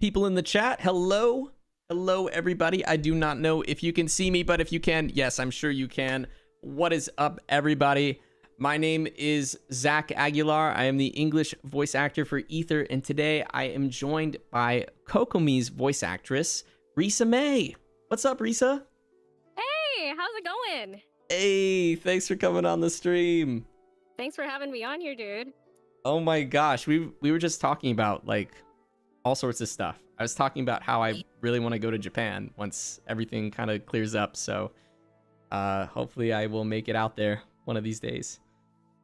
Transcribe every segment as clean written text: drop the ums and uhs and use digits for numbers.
People in the chat, hello. Hello, everybody. I do not know if you can see me, but if you can, yes, I'm sure you can. What is up, everybody? My name is Zach Aguilar. I am the English voice actor for Aether, and today I am joined by Kokomi's voice actress, Risa Mei. What's up, Risa? Hey, how's it going? Hey, thanks for coming on the stream. Thanks for having me on here, dude. Oh my gosh, we were just talking about like all sorts of stuff. I was talking about how I really want to go to Japan once everything kind of clears up, so hopefully I will make it out there one of these days.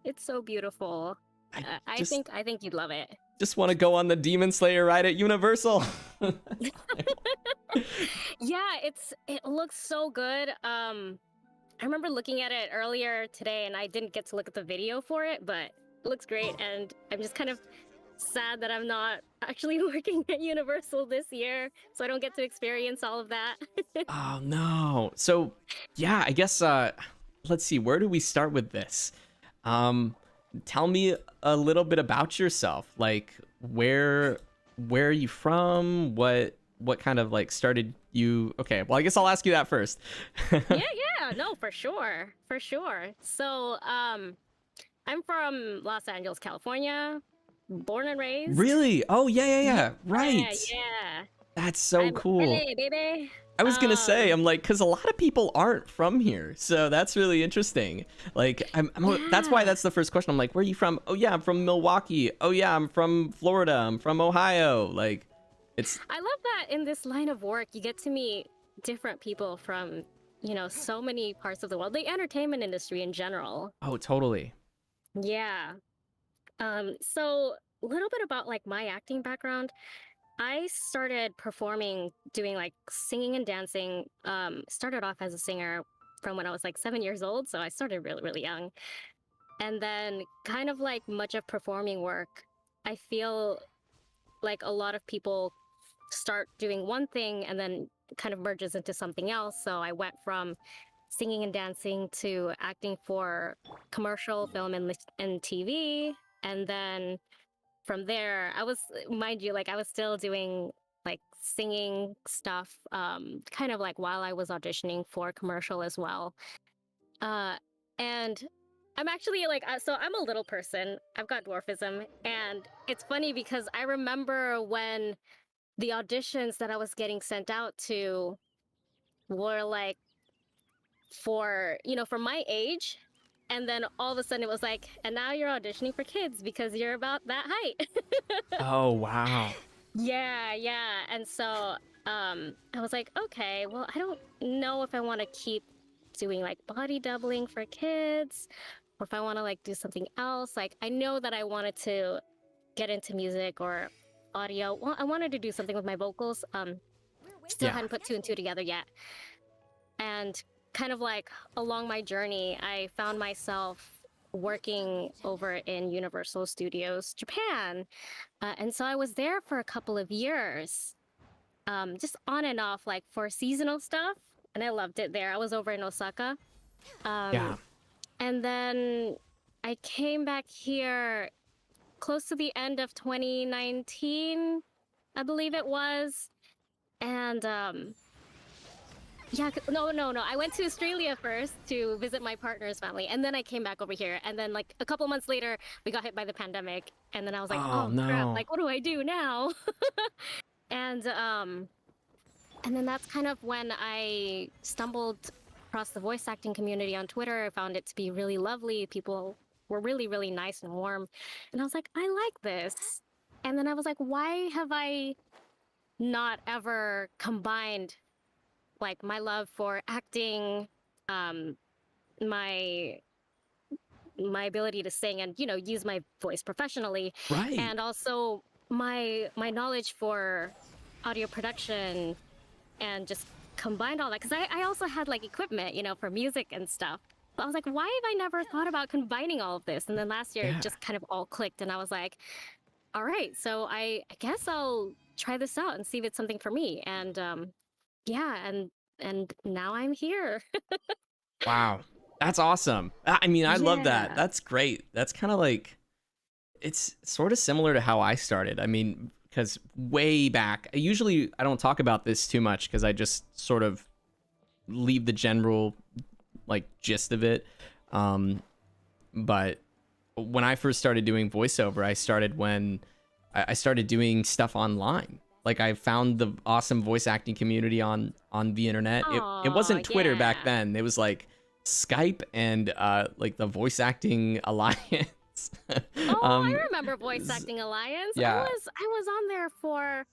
It's so beautiful. I think you'd love it. Just want to go on the Demon Slayer ride at Universal. Yeah, it looks so good. I remember looking at it earlier today, and I didn't get to look at the video for it, but it looks great. And I'm just kind of sad that I'm not actually working at Universal this year, so I don't get to experience all of that. Oh no. So yeah, I guess let's see, where do we start with this? Tell me a little bit about yourself. Like where are you from? What kind of like started you? Okay, well I guess I'll ask you that first. Yeah, no, for sure. So, I'm from Los Angeles, California, born and raised. Really? Oh yeah. Right. Yeah. That's so cool. LA, baby. I was gonna say, I'm like, because a lot of people aren't from here, so that's really interesting. Like, that's why that's the first question. I'm like, where are you from? Oh yeah, I'm from Milwaukee. Oh yeah, I'm from Florida. I'm from Ohio. Like, it's. I love that in this line of work, you get to meet different people from, so many parts of the world. The entertainment industry in general. Oh, totally. Yeah. So a little bit about like my acting background. I started performing, doing like singing and dancing. Started off as a singer from when I was like 7 years old, so I started really, really young. And then kind of like much of performing work, I feel like a lot of people start doing one thing and then kind of merges into something else. So I went from singing and dancing to acting for commercial, film, and TV. And then from there, mind you, like I was still doing like singing stuff, kind of like while I was auditioning for commercial as well. And I'm actually like, so I'm a little person. I've got dwarfism. And it's funny because I remember when the auditions that I was getting sent out to were like for my age. And then all of a sudden it was like, and now you're auditioning for kids because you're about that height. Oh wow. Yeah. And so I was like, okay, well, I don't know if I want to keep doing like body doubling for kids or if I want to like do something else. Like I know that I wanted to get into music or audio. Well, I wanted to do something with my vocals. Still hadn't put two and two together yet. And kind of like along my journey, I found myself working over in Universal Studios Japan. And so I was there for a couple of years, just on and off, like for seasonal stuff. And I loved it there. I was over in Osaka. Yeah. And then I came back here close to the end of 2019, I believe it was. And yeah, no. I went to Australia first to visit my partner's family, and then I came back over here. And then, like, a couple months later, we got hit by the pandemic. And then I was like, oh no. crap, like, what do I do now? And then that's kind of when I stumbled across the voice acting community on Twitter. I found it to be really lovely. People were really, really nice and warm. And I was like, I like this. And then I was like, why have I not ever combined like my love for acting, my ability to sing and use my voice professionally, Right. and also my knowledge for audio production, and just combined all that because I also had like equipment for music and stuff. But I was like, why have I never thought about combining all of this? And then last year it just kind of all clicked, and I was like, all right, so I guess I'll try this out and see if it's something for me. And yeah, and now I'm here. Wow. That's awesome. I mean, I love that. Yeah. That's great. That's kind of like, it's sort of similar to how I started. I mean, because way back, usually I don't talk about this too much because I just sort of leave the general like gist of it. But when I first started doing voiceover, I started when I started doing stuff online. Like I found the awesome voice acting community on the internet. It Oh, wasn't Twitter back yeah. then. It was like Skype and like the voice acting alliance. Oh, I um, remember Voice Acting Alliance. yeah, I was on there for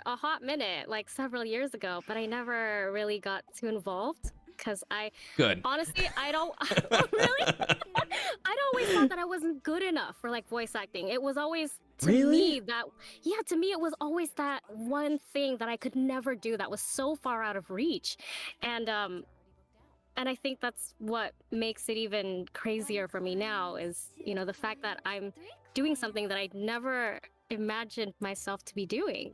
a hot minute, like several years ago, but I never really got too involved because I good. honestly I don't oh, really I'd always thought that I wasn't good enough for like voice acting. It was always to Really? me that yeah, to me it was always that one thing that I could never do that was so far out of reach. And and I think that's what makes it even crazier for me now is, you know, the fact that I'm doing something that I'd never imagined myself to be doing.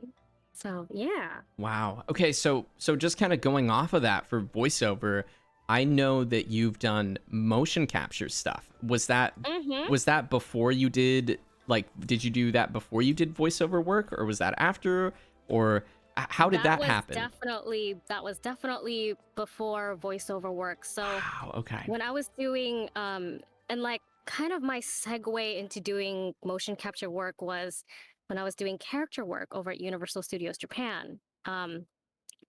So, yeah. Wow. Okay, so just kind of going off of that for voiceover, I know that you've done motion capture stuff. Mhm. Was that before you did like did you do that before you did voiceover work or was that after or how did that happen? That was definitely before voiceover work. So, Wow, okay. when I was doing and like kind of my segue into doing motion capture work was when I was doing character work over at Universal Studios Japan. Um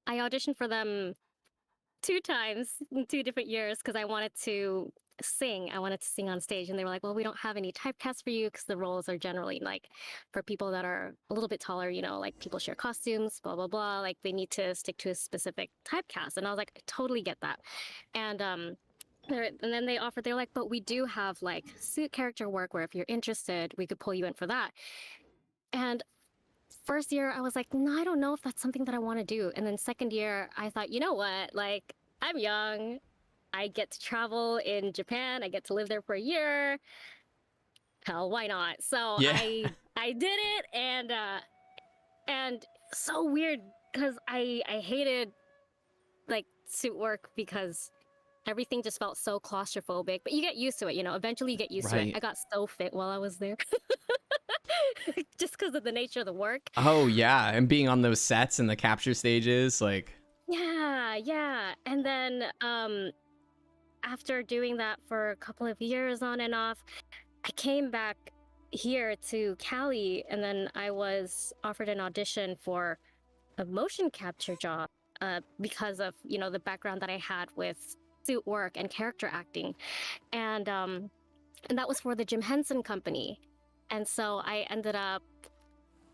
I auditioned for them two times in 2 different years because I wanted to sing. I wanted to sing on stage, and they were like, "Well, we don't have any typecasts for you because the roles are generally like for people that are a little bit taller. You know, like people share costumes, blah blah blah. Like they need to stick to a specific typecast." And I was like, "I totally get that." And and then they offered. They're like, "But we do have like suit character work where if you're interested, we could pull you in for that." And first year I was like, no, I don't know if that's something that I want to do. And then second year I thought, you know what? Like I'm young. I get to travel in Japan. I get to live there for a year. Hell, why not? So Yeah. I did it and so weird because I hated like suit work because everything just felt so claustrophobic. But you get used to it, you know. Eventually you get used to it. Right. I got so fit while I was there. Just because of the nature of the work. Oh yeah, and being on those sets and the capture stages like Yeah, yeah. And then after doing that for a couple of years on and off, I came back here to Cali and then I was offered an audition for a motion capture job because of, you know, the background that I had with suit work and character acting. And that was for the Jim Henson Company. And so I ended up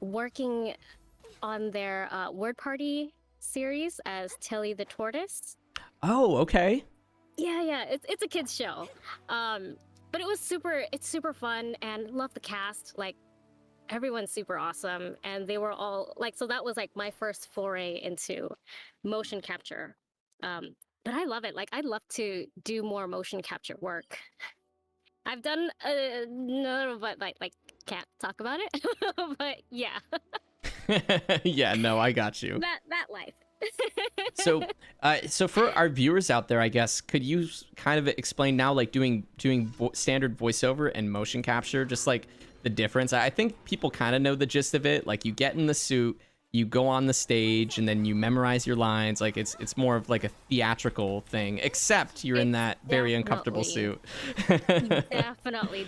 working on their word party series as Tilly the Tortoise. oh, okay. Yeah, yeah, it's a kids show, but it's super fun and love the cast. Like everyone's super awesome, and they were all like so that was like my first foray into motion capture. But I love it. Like I'd love to do more motion capture work. I've done no, but like can't talk about it. But yeah, Yeah, no, I got you. that life. So, so for our viewers out there, I guess could you kind of explain now, like doing standard voiceover and motion capture, just like the difference? I think people kind of know the gist of it. Like you get in the suit, you go on the stage, and then you memorize your lines. Like it's more of like a theatrical thing, except you're in It's that very uncomfortable suit.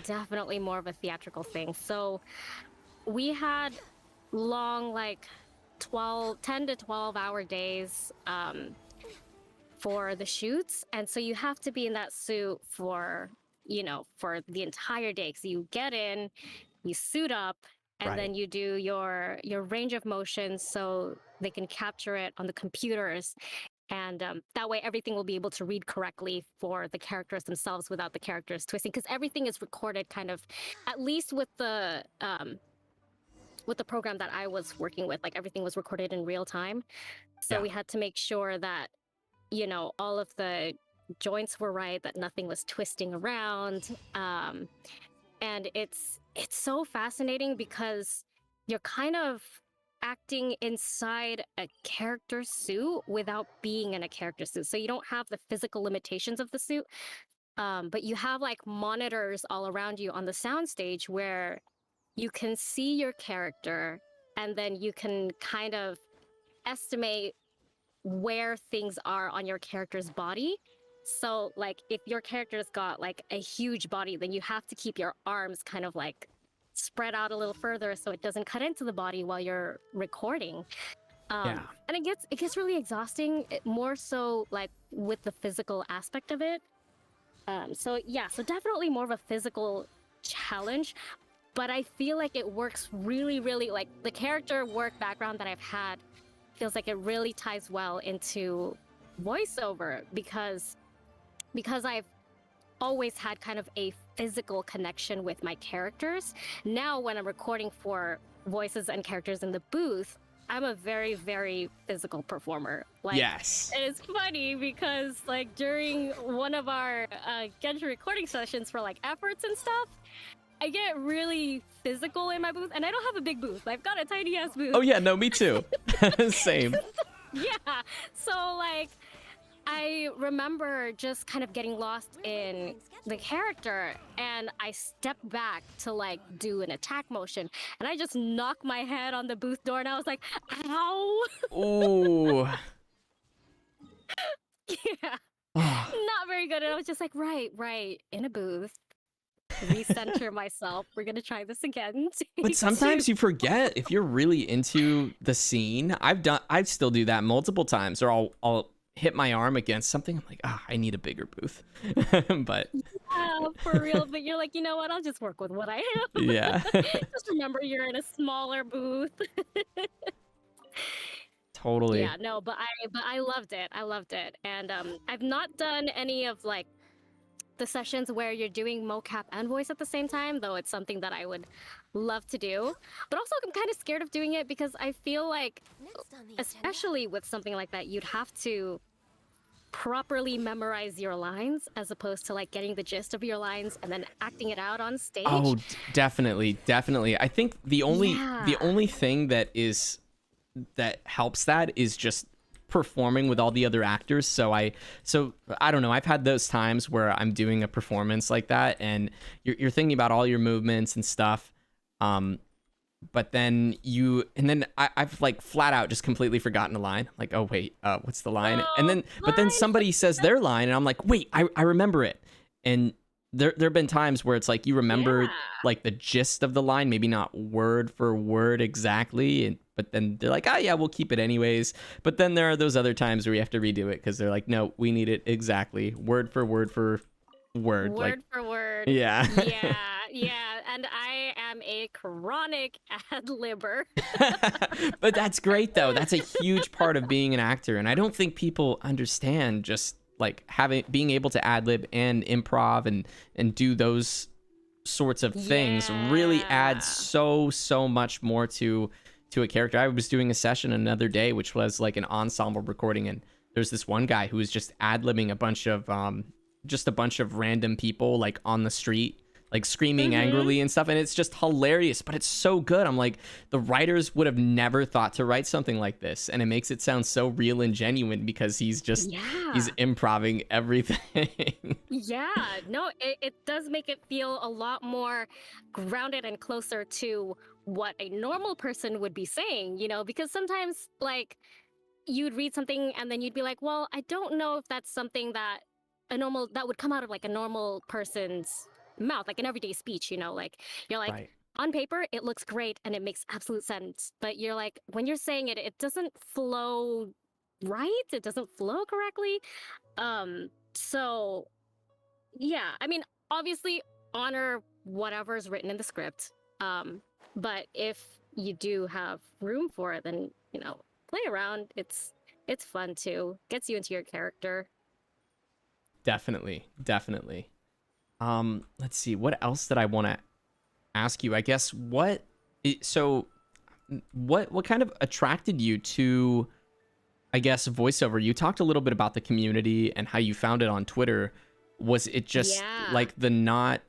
definitely more of a theatrical thing. So we had long, like 10 to 12 hour days for the shoots. And so you have to be in that suit for, you know, for the entire day. So you get in, you suit up, and Right. then you do your range of motions so they can capture it on the computers and that way everything will be able to read correctly for the characters themselves without the characters twisting because everything is recorded kind of at least with the program that I was working with, like everything was recorded in real time. So Yeah. we had to make sure that, you know, all of the joints were right, that nothing was twisting around. And it's so fascinating because you're kind of acting inside a character suit without being in a character suit. So you don't have the physical limitations of the suit, but you have like monitors all around you on the soundstage where you can see your character and then you can kind of estimate where things are on your character's body. So like if your character's got like a huge body, then you have to keep your arms kind of like spread out a little further so it doesn't cut into the body while you're recording. Yeah. And it gets really exhausting, more so like with the physical aspect of it. So yeah, so definitely more of a physical challenge, but I feel like it works really, really, like the character work background that I've had feels like it really ties well into voiceover because I've always had kind of a physical connection with my characters. Now when I'm recording for voices and characters in the booth, I'm a very, very physical performer. Like, Yes. and it's funny because like during one of our Genshin recording sessions for like efforts and stuff, I get really physical in my booth, and I don't have a big booth. I've got a tiny ass booth. Oh yeah, no, me too. Same. Yeah. So like I remember just kind of getting lost in the character, and I stepped back to like do an attack motion, and I just knocked my head on the booth door, and I was like, ow. Ooh. Yeah. Not very good. And I was just like, right, in a booth. Recenter myself. We're gonna try this again. But sometimes you forget if you're really into the scene. I still do that multiple times, or I'll hit my arm against something. I'm like, I need a bigger booth. But yeah, for real. But you're like, you know what? I'll just work with what I have. yeah. Just remember you're in a smaller booth. Totally. Yeah, no, but I loved it. I loved it. And I've not done any of like the sessions where you're doing mocap and voice at the same time, though it's something that I would love to do. But also I'm kind of scared of doing it because I feel like, especially with something like that, you'd have to properly memorize your lines as opposed to like getting the gist of your lines and then acting it out on stage. Oh, definitely. I think the only thing that helps that is just performing with all the other actors. So I don't know, I've had those times where I'm doing a performance like that and you're thinking about all your movements and stuff, but then I've like flat out just completely forgotten a line, like, oh wait, what's the line? But then somebody says their line and I'm like, wait, I remember it. And there have been times where it's like you remember like the gist of the line, maybe not word for word exactly, but then they're like, oh yeah, we'll keep it anyways. But then there are those other times where you have to redo it because they're like, no, we need it exactly word for word for word. Word for word. Yeah. Yeah. And I am a chronic ad-libber. But that's great though. That's a huge part of being an actor. And I don't think people understand just like being able to ad-lib and improv and do those sorts of things really adds so much more to a character. I was doing a session another day, which was like an ensemble recording, and there's this one guy who was just ad-libbing a bunch of random people like on the street, like screaming angrily and stuff, and it's just hilarious, but it's so good. I'm like, the writers would have never thought to write something like this, and it makes it sound so real and genuine because he's improving everything. No, it does make it feel a lot more grounded and closer to what a normal person would be saying, you know, because sometimes like you'd read something and then you'd be like, well, I don't know if that's something that would come out of like a normal person's mouth, like an everyday speech, you know, like you're like, Right. On paper it looks great and it makes absolute sense, but you're like, when you're saying it, it doesn't flow right, it doesn't flow correctly. So yeah, I mean, obviously honor whatever's written in the script, but if you do have room for it, then, you know, play around. It's fun too, gets you into your character. Definitely. Let's see, what else did I want to ask you? I guess what kind of attracted you to, I guess, voiceover? You talked a little bit about the community and how you found it on Twitter. Was it just like because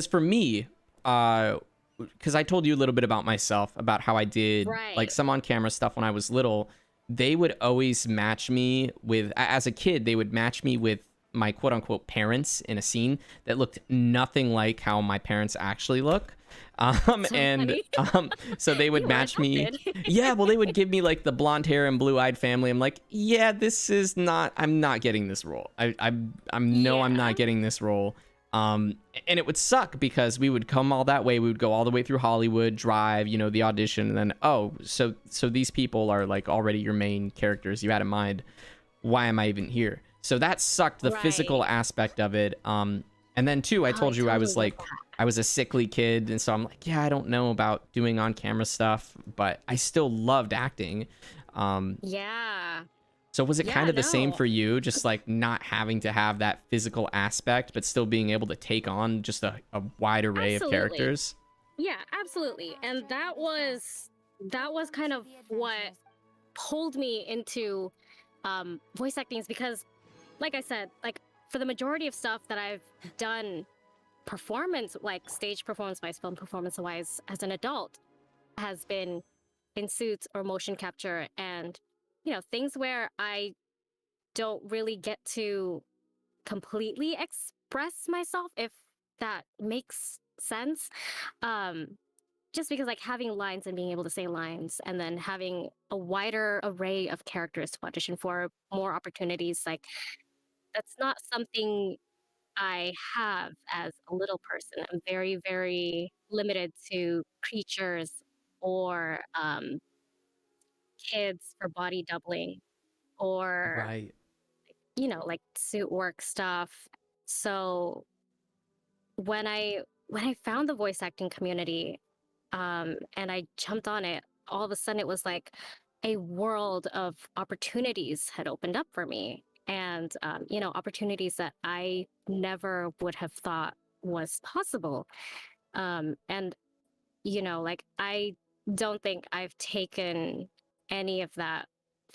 for me, because I told you a little bit about myself, about how I did like some on camera stuff when I was little. They would always match me with, as a kid, they would match me with my quote unquote parents in a scene that looked nothing like how my parents actually look. So And funny. so they would You were match me. adopted. Yeah, well, they would give me like the blonde hair and blue eyed family. I'm like, yeah, this is not. I'm not getting this role. I'm no, I'm Yeah. not getting this role. And it would suck because we would come all that way. We would go all the way through Hollywood, drive, you know, the audition, and then so these people are like already your main characters you had in mind. Why am I even here? So that sucked, the physical Right. aspect of it. And then too, I Oh, I told you I totally was get like, that. I was a sickly kid, and so I'm like, yeah, I don't know about doing on camera stuff, but I still loved acting. Um, Yeah. so was it kind Yeah, of the same no. for you, just like not having to have that physical aspect, but still being able to take on just a wide array of Absolutely. characters? Yeah, absolutely. And that was kind of what pulled me into voice acting is because like I said, like for the majority of stuff that I've done performance like stage performance wise, film performance wise as an adult has been in suits or motion capture and things where I don't really get to completely express myself if that makes sense. um just because like having lines and being able to say lines and then having a wider array of characters to audition for, more opportunities, like that's not something I have as a little person. I'm very, very limited to creatures or kids for body doubling or Right. like suit work stuff. So when I found the voice acting community, and I jumped on it, all of a sudden it was like a world of opportunities had opened up for me, and opportunities that I never would have thought was possible. And like I don't think I've taken any of that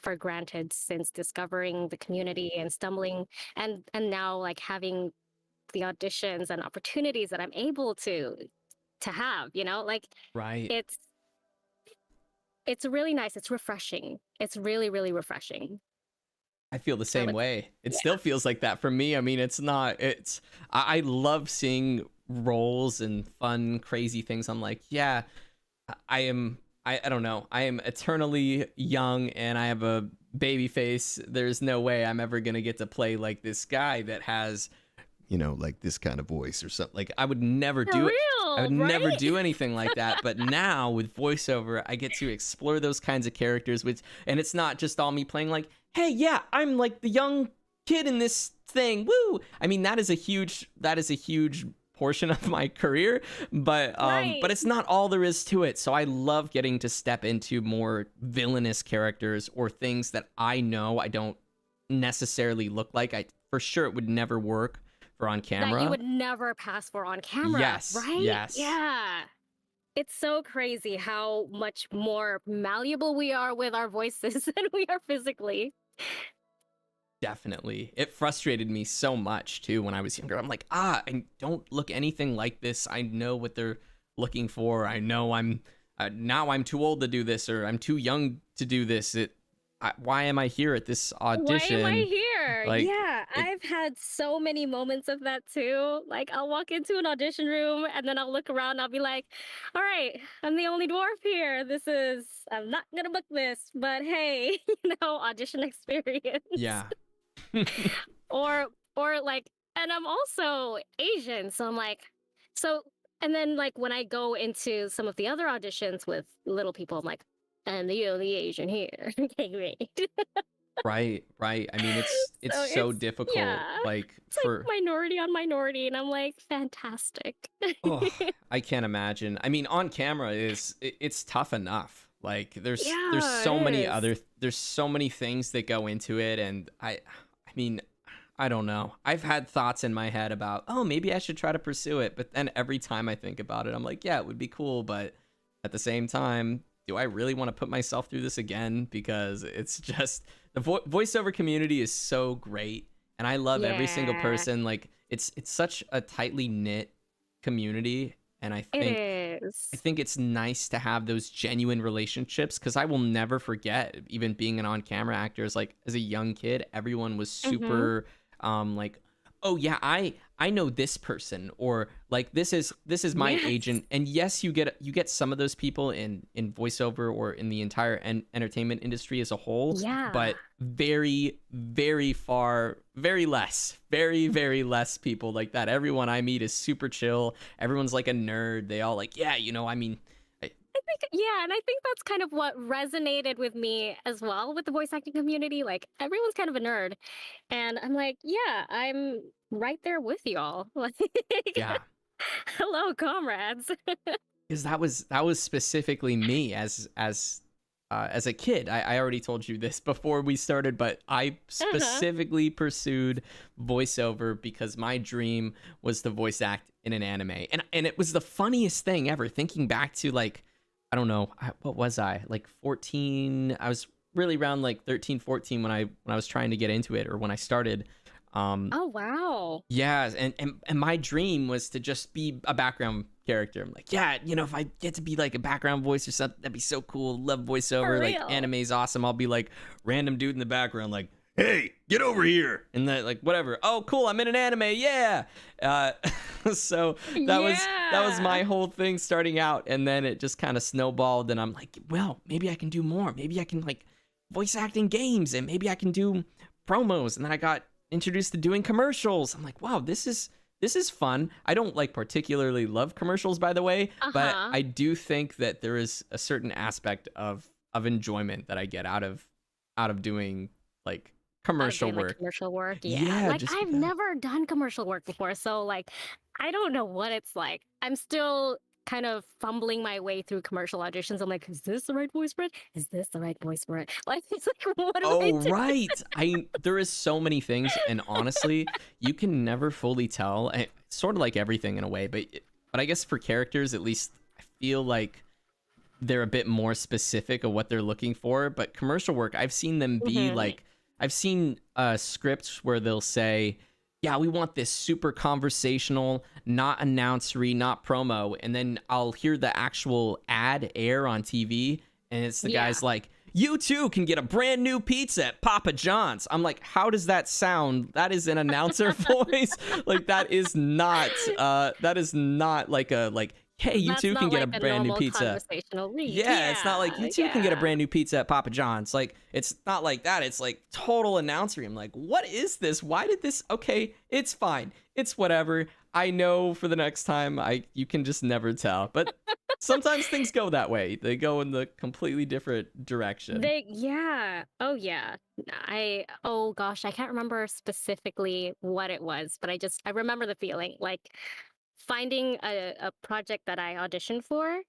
for granted since discovering the community and stumbling and now like having the auditions and opportunities that I'm able to have, like Right. it's it's really nice. It's refreshing. It's really, really refreshing. I feel the I same would say. way. It Yeah. still feels like that for me. I mean, it's not, it's, I love seeing roles and fun, crazy things. I'm like, yeah, I am, I don't know. I am eternally young and I have a baby face. There's no way I'm ever going to get to play like this guy that has, you know, like this kind of voice or something. Like I would never For do it. I would real, never right? do anything like that. But now with voiceover, I get to explore those kinds of characters, which, and it's not just all me playing like, hey, yeah, I'm like the young kid in this thing. Woo! I mean, that is a huge portion of my career, but Right. it's not all there is to it. So I love getting to step into more villainous characters or things that I know I don't necessarily look like. I for sure it would never work for on That you camera. would never pass for on camera, Yes, right? yes, Yeah. It's so crazy how much more malleable we are with our voices than we are physically. definitely. It frustrated me so much too when I was younger. I'm like, I don't look anything like this. I know what they're looking for. I know I'm now I'm too old to do this or I'm too young to do this. Why am I here at this Why am I audition? here? Like, Yeah, it, I've had so many moments of that too. Like, I'll walk into an audition room and then I'll look around and I'll be like, all right, I'm the only dwarf here. I'm not gonna book this, but hey, audition experience. yeah, Or, or like, and I'm also Asian. So I'm like, so, and then like when I go into some of the other auditions with little people, I'm like, and the only Asian here. Okay, great. right, right. I mean, it's So so it's difficult. yeah, Like it's like for minority on minority, and I'm like, fantastic. oh, I can't imagine. I mean, on camera it's tough enough. Like there's Yeah, it so many is. there's so many things that go into it, and I mean, I don't know. I've had thoughts in my head about, oh, maybe I should try to pursue it, but then every time I think about it, I'm like, yeah, it would be cool, but at the same time, do I really want to put myself through this again? Because it's just the voiceover community is so great, and I love every single Yeah, person. Like it's such a tightly knit community, and I it think I is. think it's nice to have those genuine relationships because I will never forget even being an on-camera actor. Is like as a young kid, everyone was Mm-hmm. super like oh yeah, I know this person, or like this is my Yes. agent. And yes, you get some of those people in voiceover or in the entire entertainment industry as a whole, Yeah. but very very far, very less people like that. Everyone I meet is super chill. Everyone's like a nerd. They all like, yeah, I mean, I, Yeah, and I think that's kind of what resonated with me as well with the voice acting community. Like everyone's kind of a nerd. And I'm like, yeah, I'm right there with y'all. Like, yeah. hello, comrades. Because that was specifically me as a kid. I already told you this before we started, but I Uh-huh. specifically pursued voiceover because my dream was to voice act in an anime. And it was the funniest thing ever, thinking back to, like, I don't know, what was I, like 14? I was really around like 13, 14 when I was trying to get into it, or when I started. um Oh, wow. yeah, and my dream was to just be a background character. I'm like, yeah, if I get to be like a background voice or something, that'd be so cool. Love For voiceover. Like, real. anime's awesome. I'll be like random dude in the background, like, hey, get over here, and then like whatever. Oh, cool, I'm in an anime. Yeah. Uh, so that was Yeah. my whole thing starting out, and then it just kind of snowballed. And I'm like, well, maybe I can do more. Maybe I can like voice act in games, and maybe I can do promos. And then I got introduced to doing commercials. I'm like, wow, this is fun. I don't like particularly love commercials, by the way, but Uh-huh. I do think that there is a certain aspect of enjoyment that I get out of doing like commercial Doing like work. commercial work. Yeah. Yeah, Like just I've because. never done commercial work before. So like I don't know what it's like. I'm still kind of fumbling my way through commercial auditions. I'm like, is this the right voice for it? Is this the right voice for it? Like it's like, what do I Oh, do? right. There is so many things, and honestly, you can never fully tell. Sort of like everything in a way, but I guess for characters, at least, I feel like they're a bit more specific of what they're looking for. But commercial work, I've seen them be Hmm. like, I've seen scripts where they'll say, yeah, we want this super conversational, not announcery, not promo. And then I'll hear the actual ad air on TV, and it's the Yeah. guy's like, you too can get a brand new pizza at Papa John's. I'm like, how does that sound? That is an announcer voice. Like, that is not like a, like, hey, you That's too can not get a like a brand new normal pizza. conversational read. Yeah, it's not like Yeah. you too can get a Yeah. brand new pizza at Papa John's. Like, it's not like that. It's like total announcery. I'm like, what is this? Why did this? Okay, it's fine. It's whatever. I know for the next time, you can just never tell. But sometimes things go that way. They go in the completely different direction. Yeah. Oh yeah. Oh gosh, I can't remember specifically what it was, but I remember the feeling like finding a project that I auditioned for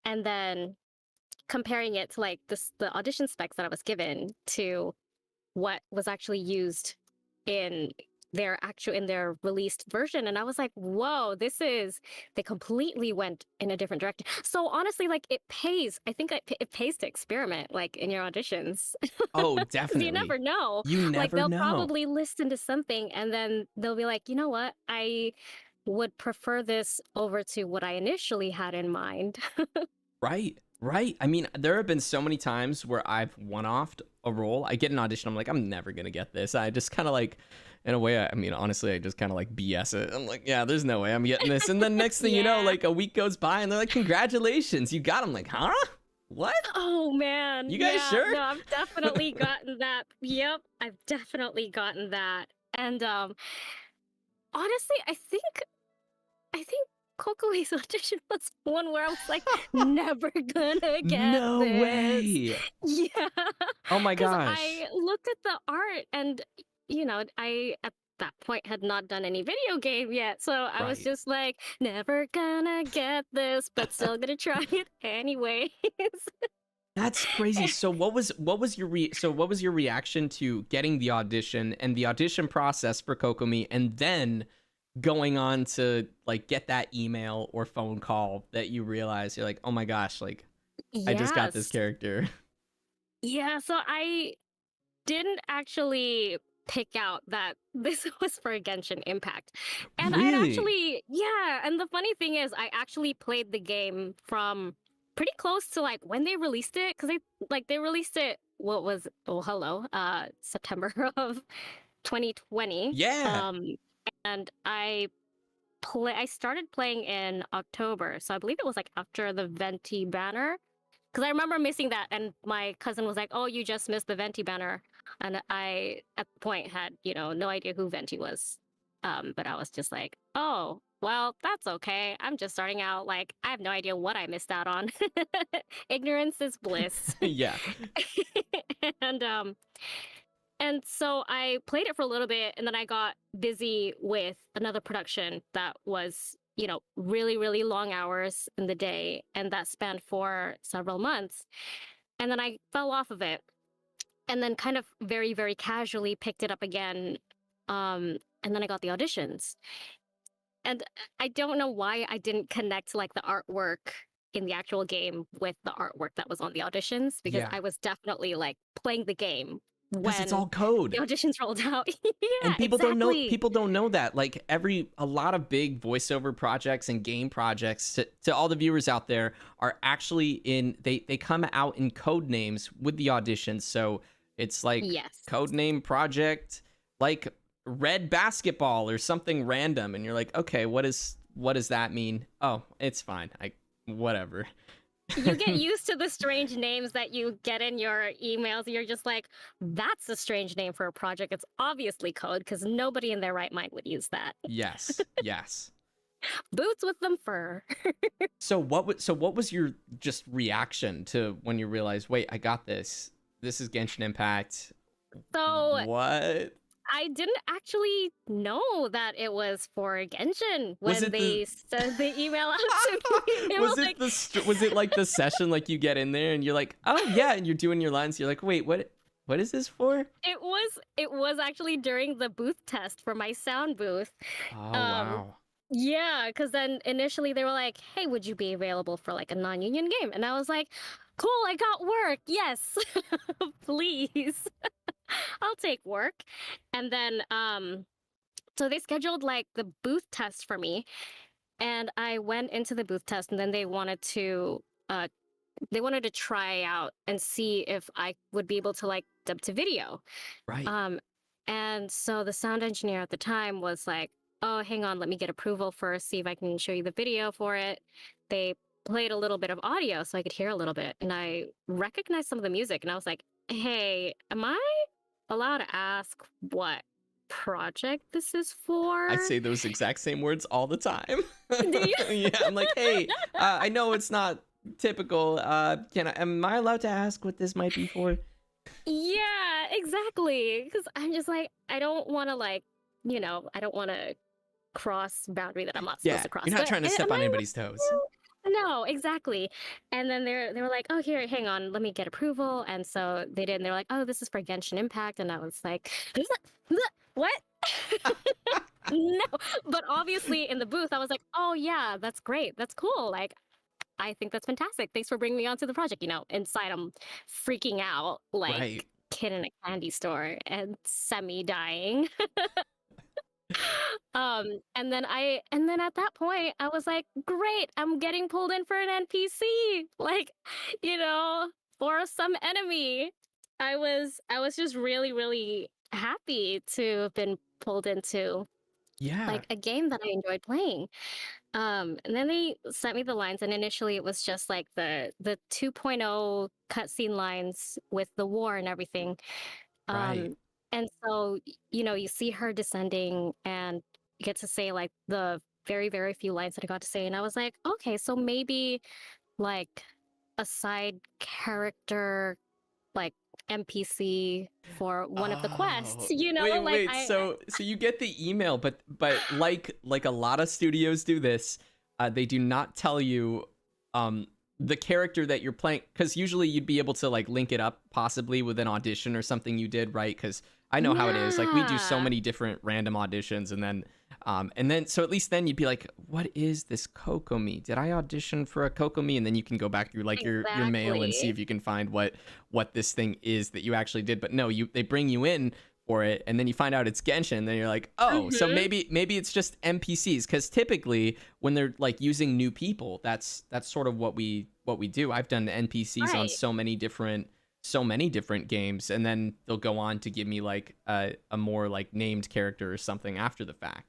and then comparing it to like the audition specs that I was given to what was actually used in in their released version, and I was like, whoa, they completely went in a different direction. So honestly, like it pays. I think it pays to experiment like in your auditions. Oh, Because you definitely. never know. You Like never they'll know. probably listen to something and then they'll be like, you know what, I would prefer this over to what I initially had in mind. Right, right. I mean, there have been so many times where I've one-offed a role. I get an audition, I'm like, I'm never gonna get this. I just kind of like, in a way, I mean, honestly, I just kind of like BS it. I'm like, yeah, there's no way I'm getting this. And then next thing you know, Yeah. like a week goes by, and they're like, congratulations, you got 'em. Like, huh? What? Oh man, You guys yeah. sure? No, I've definitely gotten that. Yep, I've definitely gotten that. And honestly, I think Kokoi's audition was one where I was like, never gonna get No this. way. Yeah. Oh my Cuz gosh. I looked at the art and I at that point had not done any video game yet. So I was Right. just like, never gonna get this, but still gonna try it anyways. That's crazy. So what was your reaction to getting the audition and the audition process for Kokomi, and then going on to like get that email or phone call that you realize you're like, oh my gosh, like I just got this Yes. character. Yeah, so I didn't actually pick out that this was for Genshin Impact. And I'd Really? actually, yeah, and the funny thing is I actually played the game from pretty close to like when they released it cuz they released it what was oh hello, September of 2020. Yeah. and I started playing in October, so I believe it was like after the Venti banner. Because I remember missing that, and my cousin was like, "Oh, you just missed the Venti banner," and I, at the point, had no idea who Venti was. But I was just like, "Oh, well, that's okay. I'm just starting out. Like, I have no idea what I missed out on. Ignorance is bliss." Yeah. and and so I played it for a little bit, and then I got busy with another production that was, really, really long hours in the day, and that spanned for several months. And then I fell off of it, and then kind of very, very casually picked it up again. And then I got the auditions. And I don't know why I didn't connect like the artwork in the actual game with the artwork that was on the auditions, because Yeah. I was definitely like playing the game Because it's when all code. the auditions rolled out. Yeah, And people exactly. don't know that. Like a lot of big voiceover projects and game projects, to all the viewers out there, are actually they come out in code names with the auditions. So it's like Yes. code name project like red basketball or something random, and you're like, okay, what does that mean? Oh, it's fine. Whatever. You get used to the strange names that you get in your emails. You're just like, that's a strange name for a project. It's obviously code, because nobody in their right mind would use that. Yes. Yes. Boots with them fur. So what was your just reaction to when you realized, wait, I got this. This is Genshin Impact. So What? I didn't actually know that it was for Genshin Was when it they sent the email out to me. It was like, was it like the session, like you get in there and you're like, oh yeah, and you're doing your lines, you're like, wait, what is this for? it was actually during the booth test for my sound booth. Oh Um, wow. Yeah, because then initially they were like, "Hey, would you be available for like a non-union game?" And I was like, "Cool, I got work. Yes, please, I'll take work." And then, so they scheduled like the booth test for me, and I went into the booth test, and then they wanted to try out and see if I would be able to like dub to video. Right. Um, and so the sound engineer at the time was like, "Oh, hang on, let me get approval first, see if I can show you the video for it." They played a little bit of audio so I could hear a little bit, and I recognized some of the music, and I was like, "Hey, am I allowed to ask what project this is I for?" say those exact same words all the time. Do you? Yeah, I'm like, hey, I know it's not typical. Am I allowed to ask what this might be for? Yeah, exactly. Because I'm just like, I don't want to I don't want to cross boundary that I'm not supposed Yeah, to cross. you're not But trying to am step on I allowed anybody's toes. to? No, exactly. And then they were like, "Oh, here, hang on, let me get approval." And so they did. And they're like, "Oh, this is for Genshin Impact." And I was like, "What?" No, but obviously in the booth, I was like, "Oh yeah, that's great, that's cool. Like, I think that's fantastic. Thanks for bringing me onto the project." Inside I'm freaking out like Right. kid in a candy store and semi dying. And then at that point I was like, great, I'm getting pulled in for an NPC, like, you know, or some enemy. I was just really, really happy to have been pulled into Yeah. like a game that I enjoyed playing. And then they sent me the lines, and initially it was just like the 2.0 cutscene lines with the war and everything. Right. Um, and so, you see her descending and you get to say like the very, very few lines that I got to say. And I was like, okay, so maybe like a side character, like NPC for one of the quests, Oh, wait, like wait. So you get the email, but like a lot of studios do this, they do not tell you the character that you're playing, because usually you'd be able to like link it up possibly with an audition or something you did, right? Because I know how it is. Like we do so yeah, many different random auditions, and then so at least then you'd be like, what is this Kokomi? Did I audition for a Kokomi? And then you can go back through like your mail and see exactly. if you can find what this thing is that you actually did. But no, they bring you in for it, and then you find out it's Genshin, and then you're like, oh, so Hmm. maybe it's just NPCs, because typically when they're like using new people, that's sort of what we do. I've done NPCs on Right. so many different games, and then they'll go on to give me like a more like named character or something after the fact.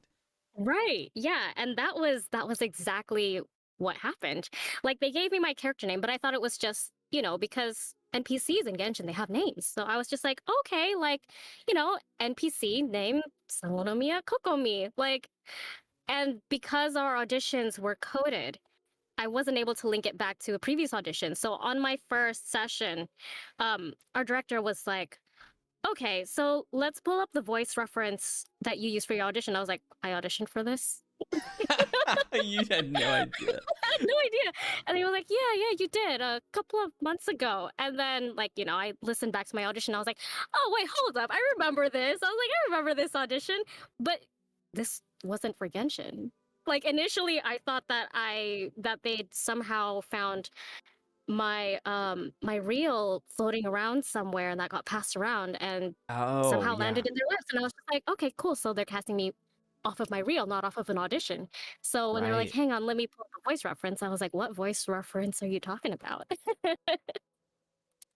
Right. Yeah. And that was exactly what happened. Like they gave me my character name, but I thought it was just, because NPCs in Genshin, they have names. So I was just like, okay, like, NPC name Sangonomiya Kokomi. Like, and because our auditions were coded, I wasn't able to link it back to a previous audition. So on my first session, our director was like, okay, so let's pull up the voice reference that you used for your audition. I was like, I auditioned for this. You had no idea. I had no idea. And he was like, yeah, you did a couple of months ago. And then, like, I listened back to my audition. I was like, oh, wait, hold up. I remember this. I was like, I remember this audition. But this wasn't for Genshin. Like initially I thought that they'd somehow found my reel floating around somewhere and that got passed around and Oh, somehow yeah. landed in their lips. And I was just like, okay, cool. So they're casting me off of my reel, not off of an audition. So when they were like, Right. hang on, let me pull up a voice reference, I was like, what voice reference are you talking about?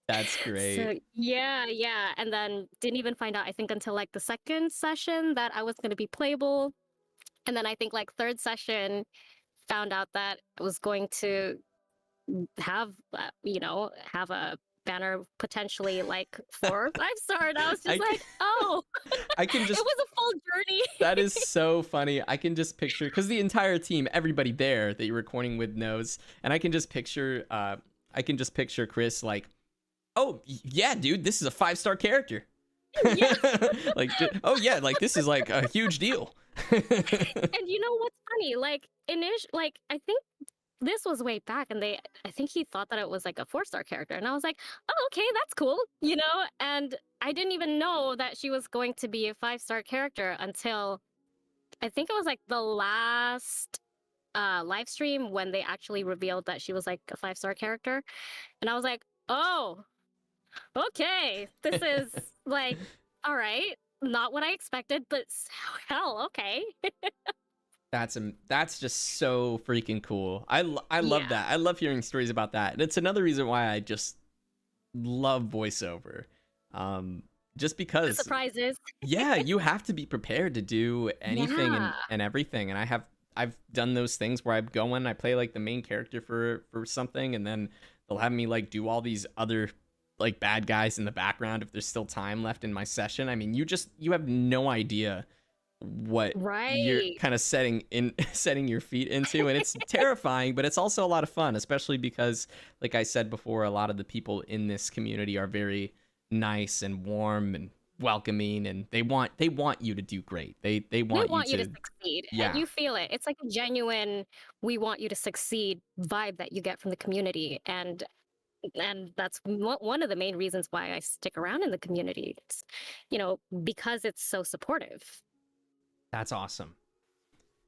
That's So great. yeah. And then didn't even find out, I think, until like the second session that I was going to be playable. And then I think like third session found out that I was going to have have a banner potentially like 4 or 5 star, and I was just I like, oh. I can It just was a full journey. that is so funny. I can just picture because the entire team, everybody there that you're recording with knows, and I can just picture Chris like, oh yeah, dude, this is a 5-star character. Yeah. Like, oh yeah, like this is like a huge deal. And you know what's funny, like like I think this was way back, and I think he thought that it was like a 4 star character, and I was like, oh, okay, that's cool, and I didn't even know that she was going to be a 5 star character until I think it was like the last live stream when they actually revealed that she was like a 5 star character. And I was like, oh, okay, this is like, all right, not what I expected, but hell, okay. That's just so freaking cool. I love Yeah, that. I love hearing stories about that. And it's another reason why I just love voiceover. Um, just the because, surprises. yeah, you have to be prepared to do anything Yeah, and everything. And I've done those things where I go in, I play like the main character for something, and then they'll have me like do all these other like bad guys in the background if there's still time left in my session. I mean, you have no idea what you're right. kind of setting your feet into, and it's terrifying, but it's also a lot of fun, especially because like I said before, a lot of the people in this community are very nice and warm and welcoming, and they want you to do great. They They want you want you to to, succeed, and yeah. you feel it. It's like a genuine "we want you to succeed" vibe that you get from the community, and that's one of the main reasons why I stick around in the community. It's, because it's so supportive. That's awesome.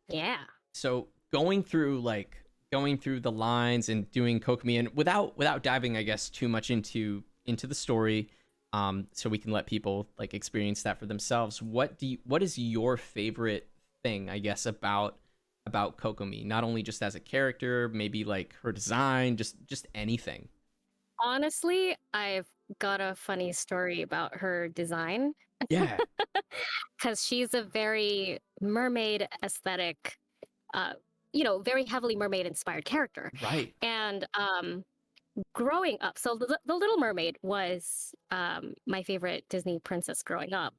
Yeah. So going through the lines and doing Kokomi, and without diving, I guess, too much into the story, so we can let people like experience that for themselves. What is your favorite thing, I guess, about Kokomi? Not only just as a character, maybe like her design, just anything. Honestly, I've got a funny story about her design Yeah, because she's a very mermaid aesthetic, uh, very heavily mermaid inspired character. right. And growing up, so the Little Mermaid was my favorite Disney princess growing up.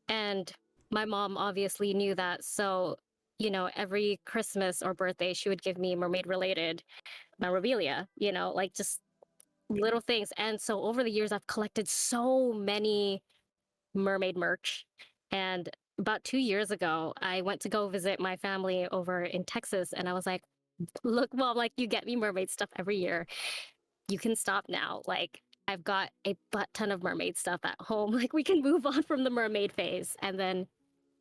And my mom obviously knew that. So, every Christmas or birthday, she would give me mermaid related memorabilia, like just little things. And so over the years, I've collected so many mermaid merch. And about 2 years ago, I went to go visit my family over in Texas. And I was like, look, mom, like you get me mermaid stuff every year. You can stop now. Like, I've got a butt ton of mermaid stuff at home. Like, we can move on from the mermaid phase and then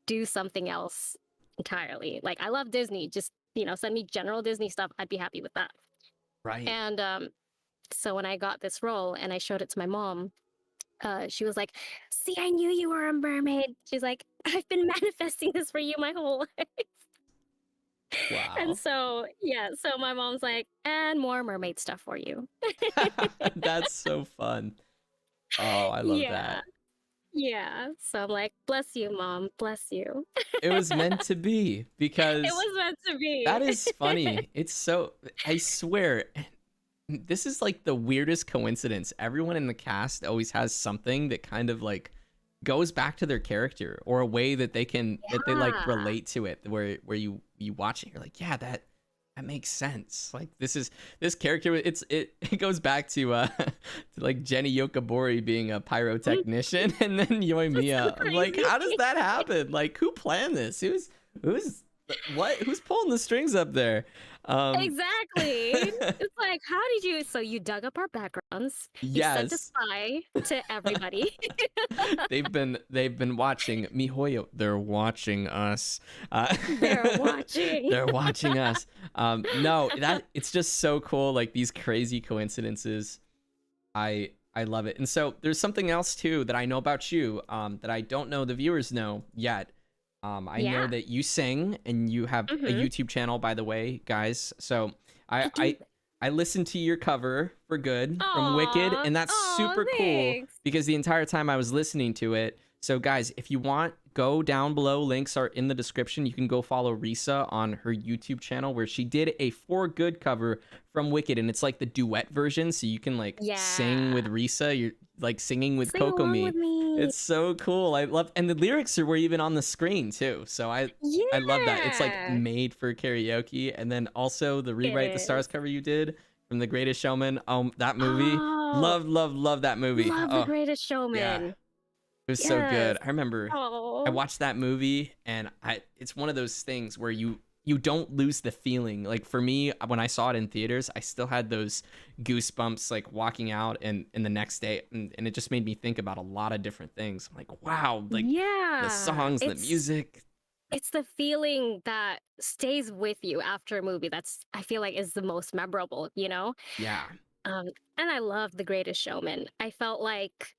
do something else entirely. Like, I love Disney. Just, send me general Disney stuff. I'd be happy with that. Right. And so when I got this role and I showed it to my mom, she was like, "See, I knew you were a mermaid." She's like, "I've been manifesting this for you my whole life." And Wow. so, yeah, so my mom's like, "And more mermaid stuff for you." That's so fun. Oh, I love Yeah. that. Yeah. So I'm like, bless you, mom. Bless you. It was meant to be It because was meant to be. that is funny. It's so, I swear, this is like the weirdest coincidence. Everyone in the cast always has something that kind of like goes back to their character, or a way that they like Yeah. relate to it, where you watch it, you're like, yeah, that makes sense. Like this character, it goes back to like Jenny Yokobori being a Mm, pyrotechnician, and then that's so Yoimiya. I'm like, crazy. how does that happen? Like, who planned this? Who's who's pulling the strings up there? Um Exactly. It's like, how did you? So you dug up our backgrounds. You sent a yes. spy to everybody. They've been watching MiHoYo. They're watching us. Uh, They're watching. they're watching us. No, that it's just so cool. Like these crazy coincidences. I love it. And so there's something else too that I know about you. That I don't know the viewers know yet. I know Yeah. that you sing and you have a Mm-hmm. YouTube channel, by the way, guys. So I I do. I I listened to your cover for Good from Wicked, Aw. and that's Aw, super cool thanks. because the entire time I was listening to it. So guys, if you want, go down below. Links are in the description. You can go follow Risa on her YouTube channel where she did a For Good cover from Wicked, and it's like the duet version, so you can like sing with Yeah. Risa. You're like singing with Sing along Kokomi. with me. It's so cool. I love, and the lyrics were even on the screen too. So I love that. It's like Yeah. made for karaoke. And then also the It Rewrite the Stars is. cover you did from The Greatest Showman. That movie. Oh, Love, love, love that movie. love The Oh, Greatest yeah. Showman. It was so Yes. good. I remember I Oh. watched that movie, and it's one of those things where you don't lose the feeling. Like for me, when I saw it in theaters, I still had those goosebumps like walking out and the next day, and it just made me think about a lot of different things. I'm like, wow, like the Yeah. songs, the music. It's the feeling that stays with you after a movie that's I feel like is the most memorable, you know? Yeah. Um, and I love The Greatest Showman. I felt like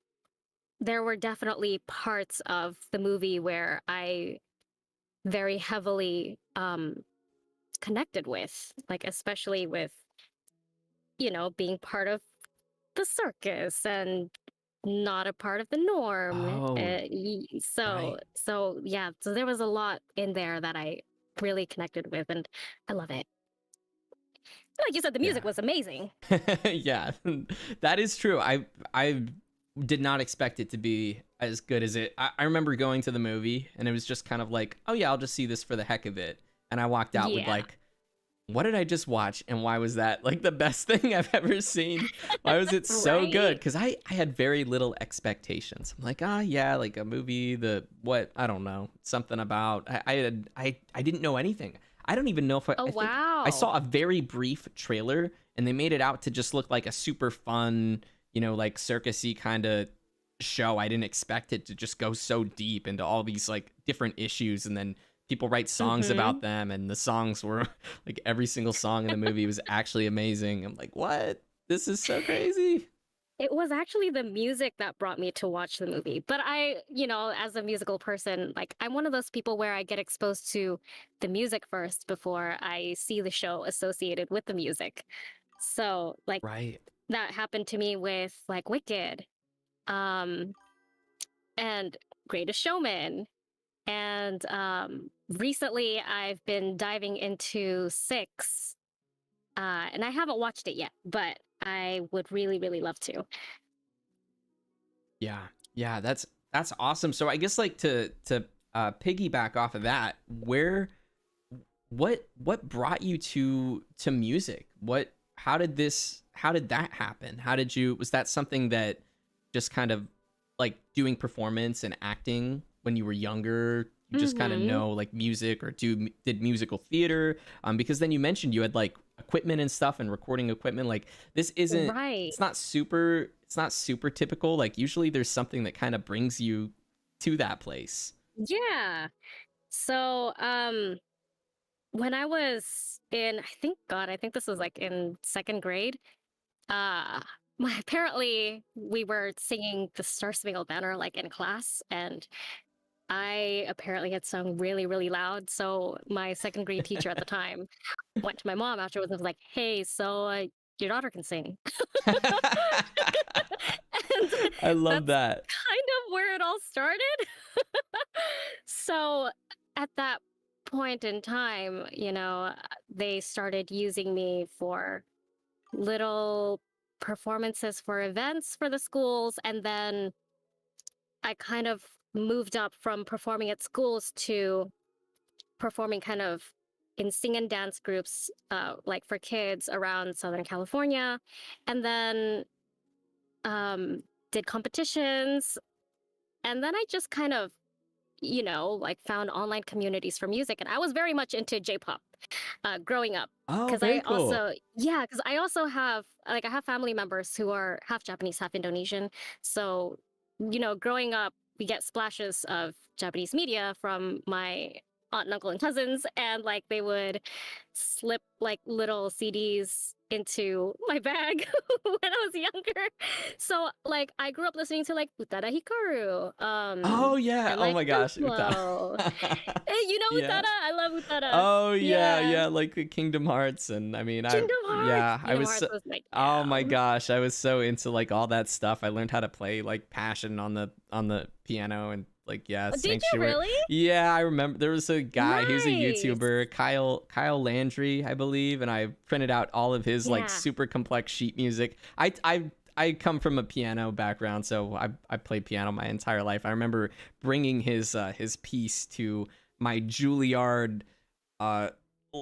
there were definitely parts of the movie where I very heavily connected with, like especially with, being part of the circus and not a part of the norm. Oh, So right. so yeah, so there was a lot in there that I really connected with, and I love it. Like you said, the music Yeah. was amazing. Yeah. That is true. I did not expect it to be as good as it. I remember going to the movie, and it was just kind of like, oh yeah, I'll just see this for the heck of it. And I walked out with Yeah. like, what did I just watch, and why was that like the best thing I've ever seen? Why was it so good? Right? Because I had very little expectations. I'm like, ah, yeah, like a movie. The what? I don't know. Something about. I didn't know anything. I don't even know if Oh I think I wow. saw a very brief trailer, and they made it out to just look like a super fun, like circusy kind of show. I didn't expect it to just go so deep into all these like different issues, and then people write songs Mm-hmm. about them, and the songs were like every single song in the movie was actually amazing. I'm like, what? This is so crazy. It was actually the music that brought me to watch the movie. But as a musical person, like I'm one of those people where I get exposed to the music first before I see the show associated with the music. So, like Right. that happened to me with like Wicked, um, and Greatest Showman. And recently I've been diving into Six. And I haven't watched it yet, but I would really, really love to. Yeah. Yeah, that's awesome. So I guess like to piggyback off of that, what brought you to music? How did that happen? How did you Was that something that just kind of like doing performance and acting when you were younger? You just kind of Mm-hmm. know like music, or did musical theater? Because then you mentioned you had like equipment and stuff and recording equipment. Like this isn't Right. it's not super typical. Like usually there's something that kind of brings you to that place. Yeah. So, when I was in, I think this was like in second grade, uh, apparently we were singing the Star Spangled Banner like in class, and I apparently had sung really, really loud. So my second grade teacher at the time went to my mom afterwards and was like, "Hey, so your daughter can sing." And I love that's that. kind of where it all started. So at that point in time, they started using me for little performances for events for the schools. And then I kind of moved up from performing at schools to performing kind of in sing and dance groups, like for kids around Southern California. And then did competitions. And then I just kind of, like found online communities for music. And I was very much into J-pop growing up. Oh, Because very cool. because I also have, like, I have family members who are half Japanese, half Indonesian. So, growing up, we get splashes of Japanese media from my aunt and uncle and cousins, and like they would slip like little CDs into my bag when I was younger. So like I grew up listening to like Utada Hikaru, Oh yeah. and Oh like my gosh, Utada. Kubo. Hey, you know Yeah. Utada? I love Utada. Oh yeah, Yeah. yeah, like the Kingdom Hearts, and I mean, Kingdom Hearts. I Kingdom was Hearts was my oh my jam. gosh, I was so into like all that stuff. I learned how to play like Passion on the piano, and like yeah, Oh, did you Sanctuary. really? Yeah, I remember there was a guy, he was a Nice. YouTuber, Kyle Landry, I believe, and I printed out all of his like Yeah. super complex sheet music. I come from a piano background, so I played piano my entire life. I remember bringing his piece to my Juilliard uh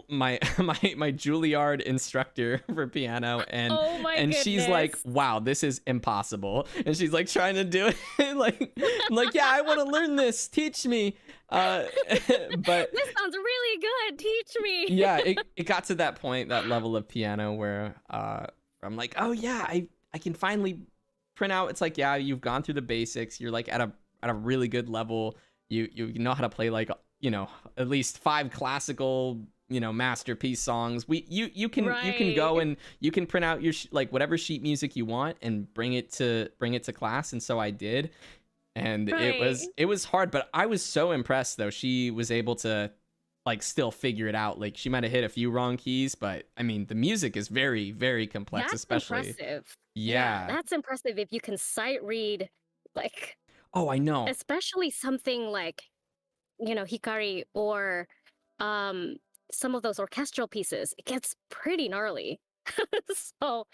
my Juilliard instructor for piano, Oh my and she's like, goodness. wow, this is impossible, and she's like trying to do it like I'm like, yeah, I want to learn this, teach me. uh but This sounds really good. Teach me. yeah, it got to that point, that level of piano where I'm like, oh yeah, I can finally print out. It's like, yeah, you've gone through the basics, you're like at a really good level, you know how to play like, at least five classical, masterpiece songs. You can go Right. and you can print out your like whatever sheet music you want and bring it to class, and so I did. And Right. it was hard, but I was so impressed though. She was able to like still figure it out. Like she might have hit a few wrong keys, but I mean the music is very, very complex, That's especially. impressive. Yeah, Yeah. that's impressive if you can sight read, like, Oh, I know. especially something like, Hikari or um some of those orchestral pieces. It gets pretty gnarly. So,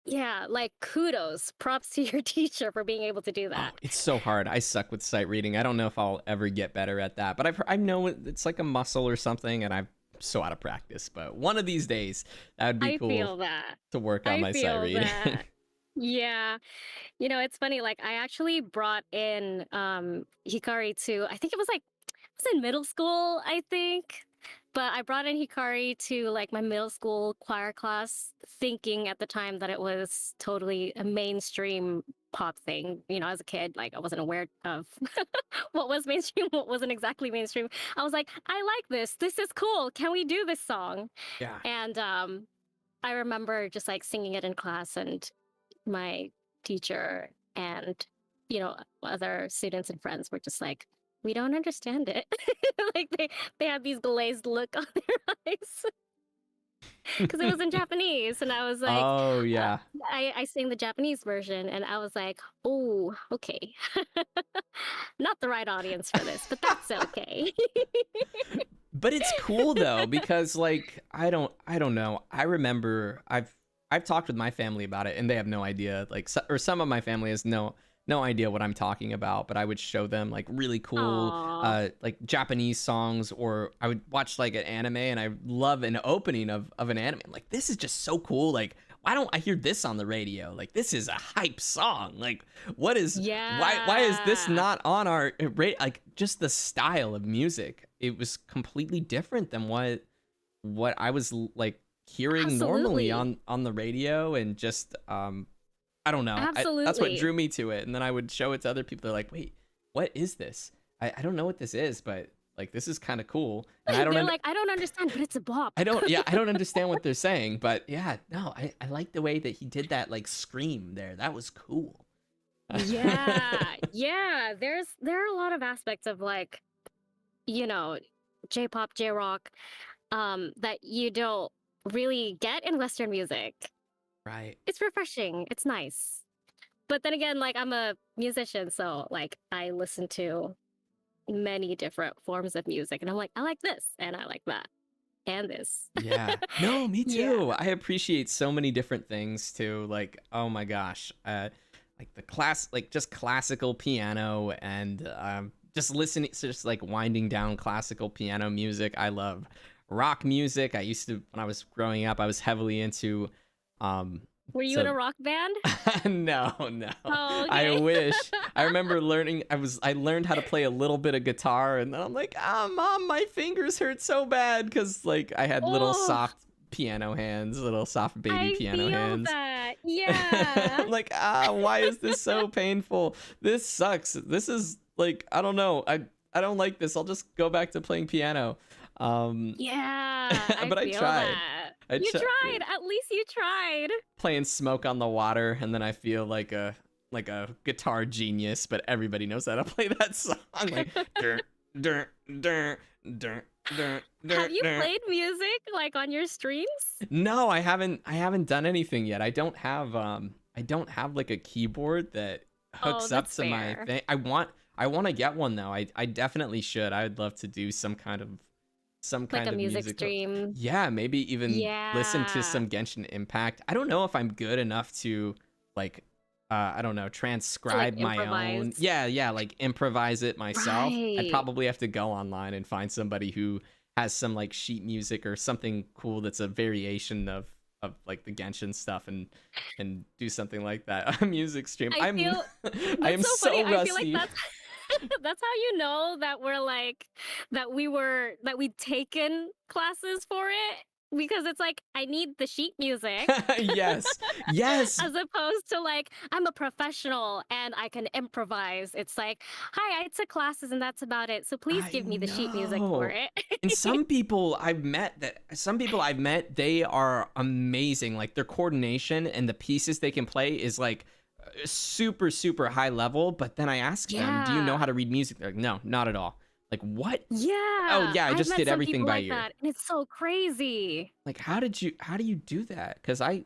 yeah, like kudos, props to your teacher for being able to do Oh, that. it's so hard. I suck with sight reading. I don't know if I'll ever get better at that, but I know it's like a muscle or something, and I'm so out of practice. But one of these days, that would be I cool feel that. to work on I my sight feel reading. that. Yeah. It's funny, like I actually brought in Hikari to, I think it was in middle school, I think. But I brought in Hikari to like my middle school choir class, thinking at the time that it was totally a mainstream pop thing. As a kid, like I wasn't aware of what was mainstream, what wasn't exactly mainstream. I was like, I like this. This is cool. Can we do this song? Yeah. And I remember just like singing it in class, and my teacher and other students and friends were just like, we don't understand it. Like they had these glazed look on their eyes because it was in Japanese, and I was like, Oh uh, yeah. I sang the Japanese version, and I was like, oh, okay. Not the right audience for this, but that's okay. But it's cool though, because like I don't know. I remember I've talked with my family about it, and they have no idea. Like or some of my family has no idea what I'm talking about, but I would show them like really cool Aw. like Japanese songs, or I would watch like an anime, and I love an opening of an anime. I'm like, this is just so cool. Like, why don't I hear this on the radio? Like, this is a hype song. Like, why is this Yeah. not on our rate? Like, just the style of music, it was completely different than what I was like hearing normally Absolutely. on the radio, and just I don't know. That's what Absolutely. drew me to it. And then I would show it to other people. They're like, wait, what is this? I don't know what this is, but like this is kind of cool. And They're like, I don't understand, but it's a bop. I don't understand what they're saying, but yeah, no, I like the way that he did that like scream there. That was cool. Yeah, yeah. There are a lot of aspects of like, you know, J-pop, J-rock, that you don't really get in Western music. Right. It's refreshing. It's nice. But then again, like I'm a musician, so like I listen to many different forms of music, and I'm like, I like this, and I like that, and this. Yeah. No, me Yeah. too. I appreciate so many different things too. Like, oh my gosh. Like like just classical piano and just listening just like winding down classical piano music. I love rock music. I used to when I was growing up, I was heavily into um Were you in so a rock band? no, no. Oh, I okay. wish. I remember learning I learned how to play a little bit of guitar and then I'm like, "Ah, mom, my fingers hurt so bad cuz like I had little Oh, soft piano hands, little soft baby I piano feel hands." that. Yeah. I'm like, "Ah, why is this so painful? This sucks. This is like I don't know. I don't like this. I'll just go back to playing piano." Um Yeah, I but I feel tried. that. I You tried tried. At least you tried. playing Smoke on the Water, and then I feel like a guitar genius, but everybody knows how to play that song. Like dur, dur, dur, dur, dur, dur, Have you dur. played music like on your streams? No, I haven't done anything yet. I don't have like a keyboard that Oh, hooks up that's to my fair. thing. I want to get one though. I definitely should. I would love to do some Like kind a of music musical. stream. Yeah, maybe even listen to Yeah. some Genshin Impact. I don't know if I'm good enough to like I don't know, To like transcribe my own. improvise. Yeah, yeah, like improvise it myself. I'd Right. probably have to go online and find somebody who has some like sheet music or something cool that's a variation of like the Genshin stuff and do something like that. A music stream. I feel I that's am so funny. so I feel like rusty. that's that's how you know that we're like that we'd taken classes for it because it's like I need the sheet music Yes. Yes. as opposed to like I'm a professional and I can improvise. It's like, hi, I took classes and that's about it. So please I give me the sheet music for know. it. And some people I've met, they are amazing. Like their coordination and the pieces they can play is like super, super high level. But then I ask them, do you know Yeah. how to read music? They're like, no, not at all. Like, what? Oh, Yeah. yeah, I I've just met did some everything people by like ear. that and it's so crazy. Like, how do you do that? Because I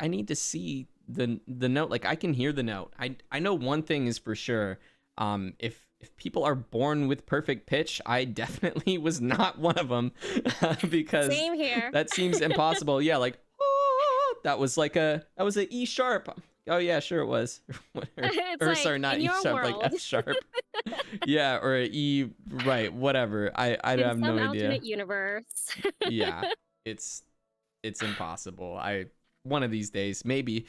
need to see the note. Like, I can hear the note. I know one thing is for sure. If people are born with perfect pitch, I definitely was not one of them because Same here. that seems impossible. Yeah, like that was an E sharp. Oh yeah, sure it was. It's or like sorry, not in E your sharp, like world, F sharp. Yeah, or a E, right? Whatever. I in have no some idea. alternate universe. Yeah, it's it's impossible. I one of these days, maybe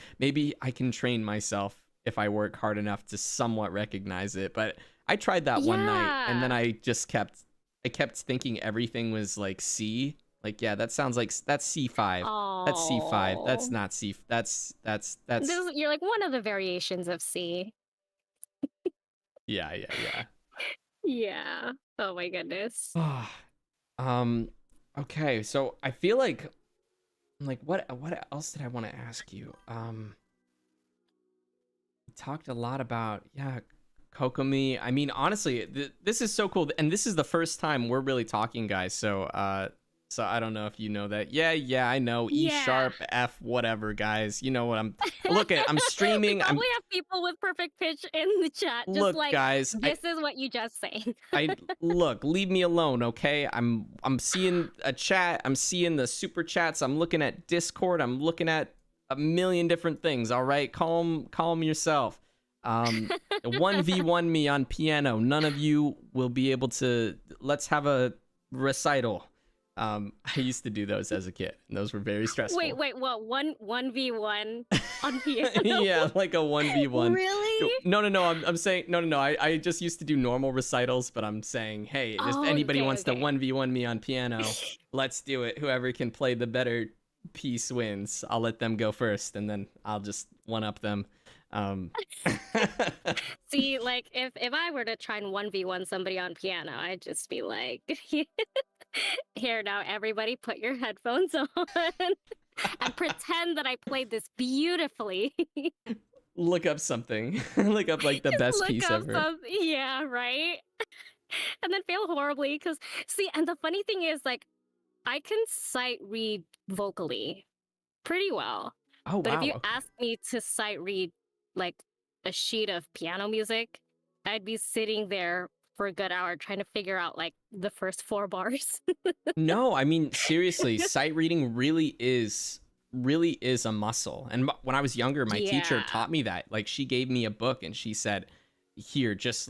I can train myself if I work hard enough to somewhat recognize it. But I tried that one night, and then Yeah. I kept thinking everything was like C. Like yeah, that sounds like that's C5. That's C5. That's Oh. not C. This That's is, you're like one of the variations of C. yeah, yeah, Yeah. Oh my goodness. yeah. um okay, so I feel like what else did I want to ask you? We talked a lot about yeah, Kokomi. I mean, honestly, this is so cool, and this is the first time we're really talking, guys. So I don't know if you know that. Yeah, yeah, I know. E Yeah. sharp, F, whatever, guys. You know what I'm. Look at, I'm We streaming. probably have people with perfect pitch in the chat, just Look, like, guys. this is what you just say. I look. Leave me alone, okay? I'm seeing a chat. I'm seeing the super chats. I'm looking at Discord. I'm looking at a million different things. All right, calm yourself. 1v1 me on piano. None of you will be able to. Let's have a recital. I used to do those as a kid, and those were very stressful. Wait, what? One v one on piano? Yeah, like a 1v1. Really? No. I'm saying no. I just used to do normal recitals, but I'm saying, hey, if Oh, anybody okay, wants to okay. 1v1 me on piano, let's do it. Whoever can play the better piece wins. I'll let them go first, and then I'll just one up them. Um, See, like if I were to try and 1v1 somebody on piano, I'd just be like, here now, everybody put your headphones on and pretend that I played this beautifully. look up something. Look up like the Just best look piece up ever. some, yeah, right? And then fail horribly because see, and the funny thing is like I can sight read vocally pretty well. Oh But if wow. you Okay. ask me to sight read like a sheet of piano music, I'd be sitting there for a good hour trying to figure out like the first four bars. No, I mean seriously, sight reading really is a muscle. And when I was younger, my teacher Yeah. taught me that. Like she gave me a book and she said, "Here, just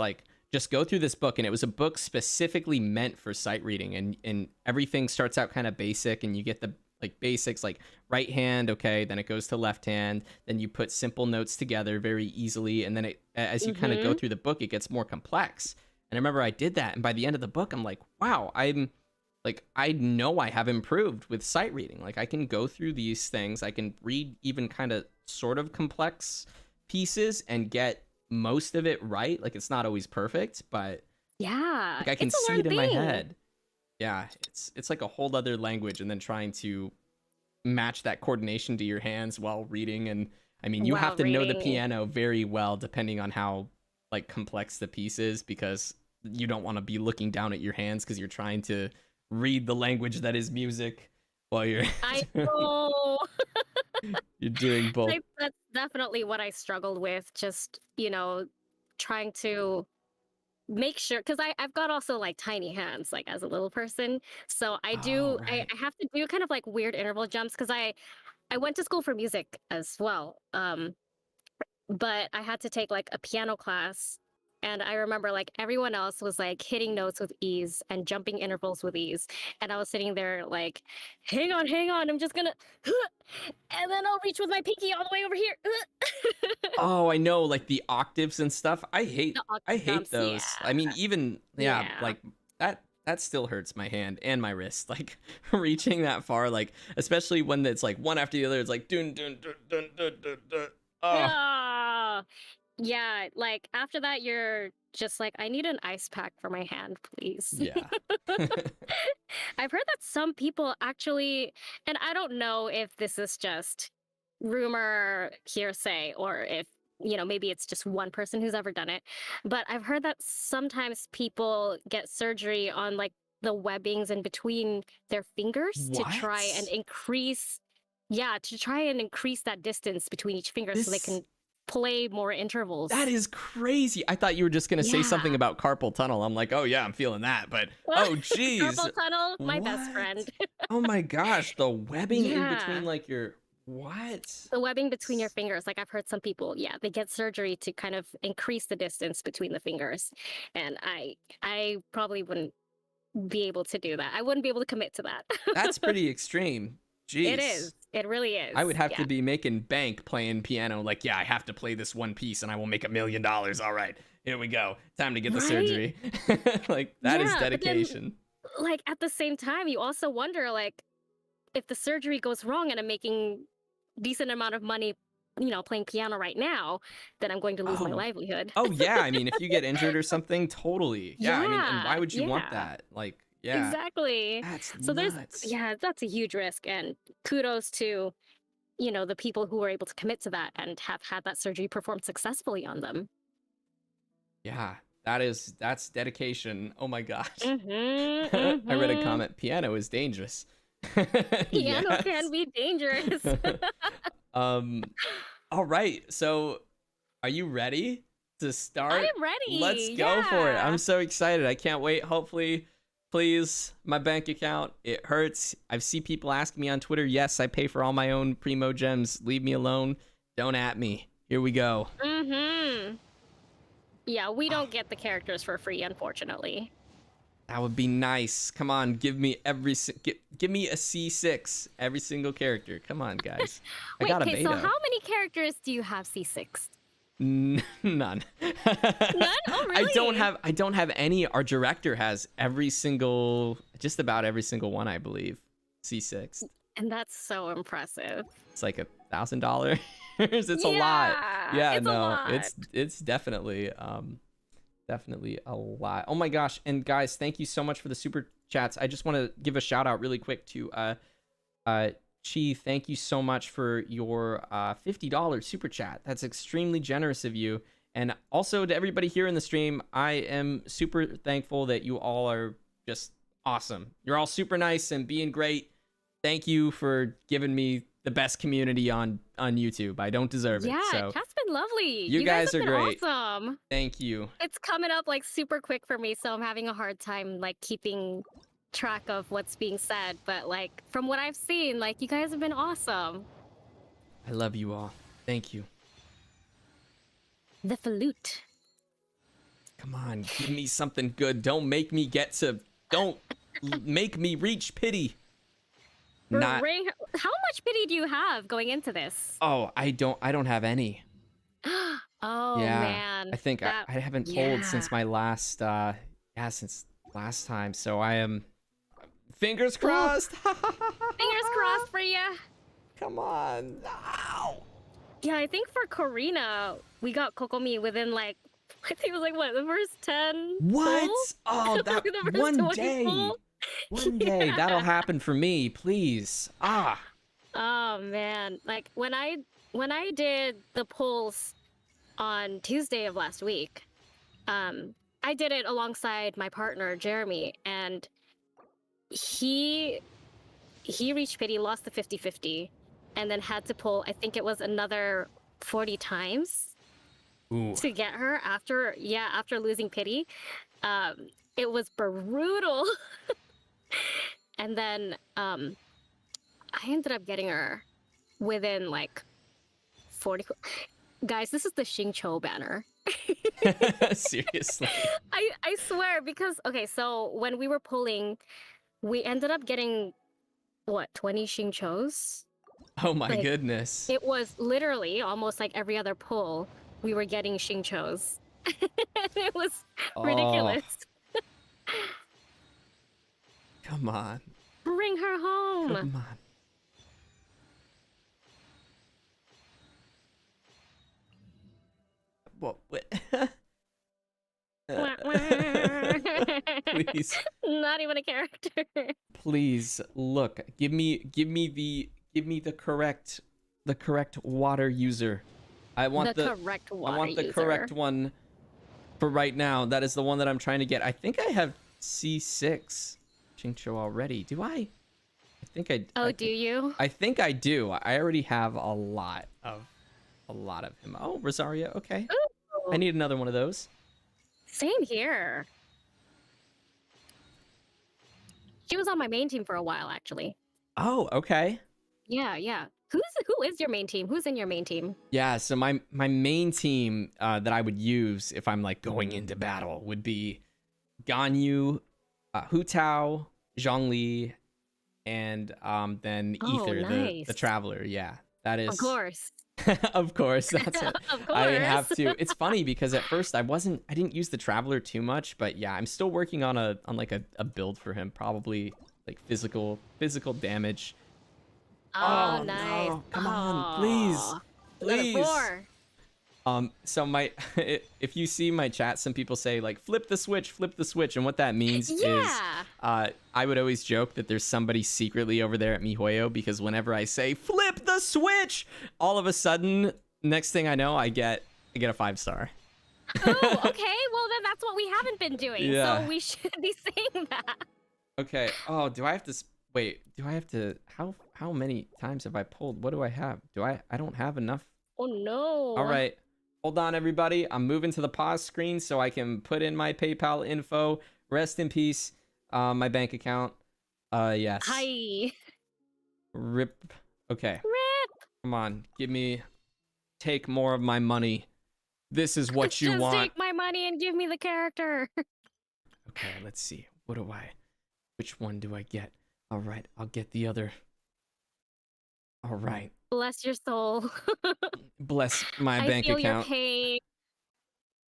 go through this book." And it was a book specifically meant for sight reading, and everything starts out kind of basic, and you get the like basics like right hand, okay, then it goes to left hand, then you put simple notes together very easily, and then as you kind of go Mm-hmm. through the book, it gets more complex. And I remember I did that, and by the end of the book, I'm like, wow, I know I have improved with sight reading. Like I can go through these things, I can read even kind of sort of complex pieces and get most of it right. Like it's not always perfect, but Yeah. like I can It's a see learned it in my thing. head. Yeah, it's like a whole other language, and then trying to match that coordination to your hands while reading. And I mean, you have While to know the reading. piano very well depending on how like complex the piece is, because you don't want to be looking down at your hands because you're trying to read the language that is music while you're I know. you're doing both. That's definitely what I struggled with. Just, trying to make sure, because I've got also like tiny hands, like as a little person. So Oh, I right. have to do kind of like weird interval jumps because I went to school for music as well. But I had to take like a piano class. And I remember like everyone else was like hitting notes with ease and jumping intervals with ease. And I was sitting there like, hang on, I'm just gonna, and then I'll reach with my pinky all the way over here. Oh, I know, like the octaves and stuff. The I octave hate jumps, yeah. those. I mean, even yeah, Yeah. like that still hurts my hand and my wrist. Like reaching that far, like especially when it's like one after the other. It's like dun dun dun dun dun dun dun. Oh, Ah, yeah, like after that, you're just like, I need an ice pack for my hand, please. yeah. I've heard that some people actually, and I don't know if this is just rumor, hearsay, or if, maybe it's just one person who's ever done it, but I've heard that sometimes people get surgery on like the webbings in between their fingers to try and What? increase, yeah, to try and increase that distance between each finger so they This can play more that intervals. is crazy. I thought you were just gonna say something Yeah. about carpal tunnel. I'm like, oh yeah, I'm feeling that. But oh geez, Carpal tunnel, my best what? friend. Oh my gosh, the webbing in between Yeah. like your what? The webbing between your fingers, like I've heard some people, yeah, they get surgery to kind of increase the distance between the fingers. And I probably wouldn't be able to do that. I wouldn't be able to commit to that. That's pretty extreme. It Jeez. is. It really I is. would have Yeah. to be making bank playing piano. Like, yeah, I have to play this one piece and I will make $1 million. All right, here we go. Time to get the Right? surgery. Like, that is Yeah, but then dedication. like at the same time you also wonder like if the surgery goes wrong and I'm making decent amount of money, playing piano right now, then I'm going to lose my Oh, livelihood. oh yeah. I mean, if you get injured or something, totally. Yeah. I mean, and why Yeah. would you want Yeah. that? Like, yeah, Exactly. that's So nuts. that's a huge risk. And kudos to, the people who were able to commit to that and have had that surgery performed successfully on them. Yeah, that's dedication. Oh my gosh. Mm-hmm. I read a Mm-hmm. comment. Piano is dangerous. Piano can Yes. be dangerous. um. All right. So, are you ready to I start? am Let's ready. go for it. I'm Yeah. so excited. I can't wait. Hopefully, please, my bank account, it hurts. I've seen people ask me on Twitter. Yes, I pay for all my own primo gems. Leave me alone. Don't at me. Here we go. Mm-hmm. Yeah, we Oh, don't get the characters for free, unfortunately. that would be nice. Come on, give me give me a C6 every single character. Come on, guys. I Wait, got a okay, so beta. how many characters do you have C6? None. None? Oh, really? I don't have any. Our director has every single, just about every single one, I believe. C6. And that's so impressive. It's like $1,000. It's a lot. Yeah, Yeah, it's a no, lot. it's definitely definitely a lot. Oh my gosh. And guys, thank you so much for the super chats. I just want to give a shout out really quick to Chi. Thank you so much for your $50 super chat. That's extremely generous of you. And also to everybody here in the stream, I am super thankful that you all are just awesome. You're all super nice and being great. Thank you for giving me the best community on YouTube. I don't deserve it. Yeah, So chat's been lovely. You guys have are been great. awesome. Thank you. It's coming up like super quick for me, so I'm having a hard time like keeping track of what's being said. But like from what I've seen, like you guys have been awesome. I love you all. Thank you. The flute. Come on, give me something good. Don't make me make me reach pity. Not. Ring, how much pity do you have going into this? Oh, I don't have any. Oh Yeah. man. I think I haven't pulled since Yeah. my last since last time. So I am fingers crossed. Fingers crossed for you. Come on. Ow. Yeah, I think for Karina, we got Kokomi within like I think it was like what, the first 10 What? pulls? Oh, that The first one 20 day. pulls? One day that'll happen for me, please. Ah. Oh man, like when I did the polls on Tuesday of last week, I did it alongside my partner Jeremy, and he reached pity, lost the 50-50, and then had to pull, I think it was another 40 times Ooh. to get her after losing pity. It was brutal. And then I ended up getting her within like 40. Guys, this is the Xingqiu banner. Seriously. I swear, because okay, so when we were pulling, we ended up getting what, 20 Xingqius? Oh my Like, goodness. It was literally almost like every other pull we were getting Xingqius. It was ridiculous. Come on. Bring her home. Come on. What? Wah, wah. Please. Not even a character. Please look. Give me the correct water user. I want the correct water I want the user. correct one for right now. That is the one that I'm trying to get. I think I have C6 Xingqiu already. Do I? I think I. Oh, I do you? I think I do. I already have a lot of him. Oh, Rosaria. Okay. Ooh. I need another one of those. Same here. She was on my main team for a while, actually. Oh, okay. Yeah. Who is your main team? Who's in your main team? Yeah, so my main team that I would use if I'm like going into battle would be Ganyu, Hu Tao, Zhongli, and then Aether, nice. the traveler. Yeah, that is. Of course. Of course, that's it. Of course. I have to. It's funny because at first I didn't use the traveler too much, but yeah, I'm still working on a build for him, probably like physical damage. Oh, Oh, nice. no. Come on, please. Level 4. So if you see my chat, some people say like flip the switch, and what that means is I would always joke that there's somebody secretly over there at MiHoYo, because whenever I say flip the switch, all of a sudden, next thing I know, I get a 5-star. Oh, okay. Well, then that's what we haven't been doing. Yeah. So we should be saying that. Okay. Oh, do I have to wait? Do I have to? How many times have I pulled? What do I have? I don't have enough. Oh no. All right. Hold on, everybody. I'm moving to the pause screen so I can put in my PayPal info. Rest in peace. My bank account. Yes. Hi. Rip. Okay. Rip. Come on. Take more of my money. This is what you Just want. take my money and give me the character. Okay, let's see. Which one do I get? All right, I'll get the other. All right. Bless your soul. Bless my bank I feel account. your pain.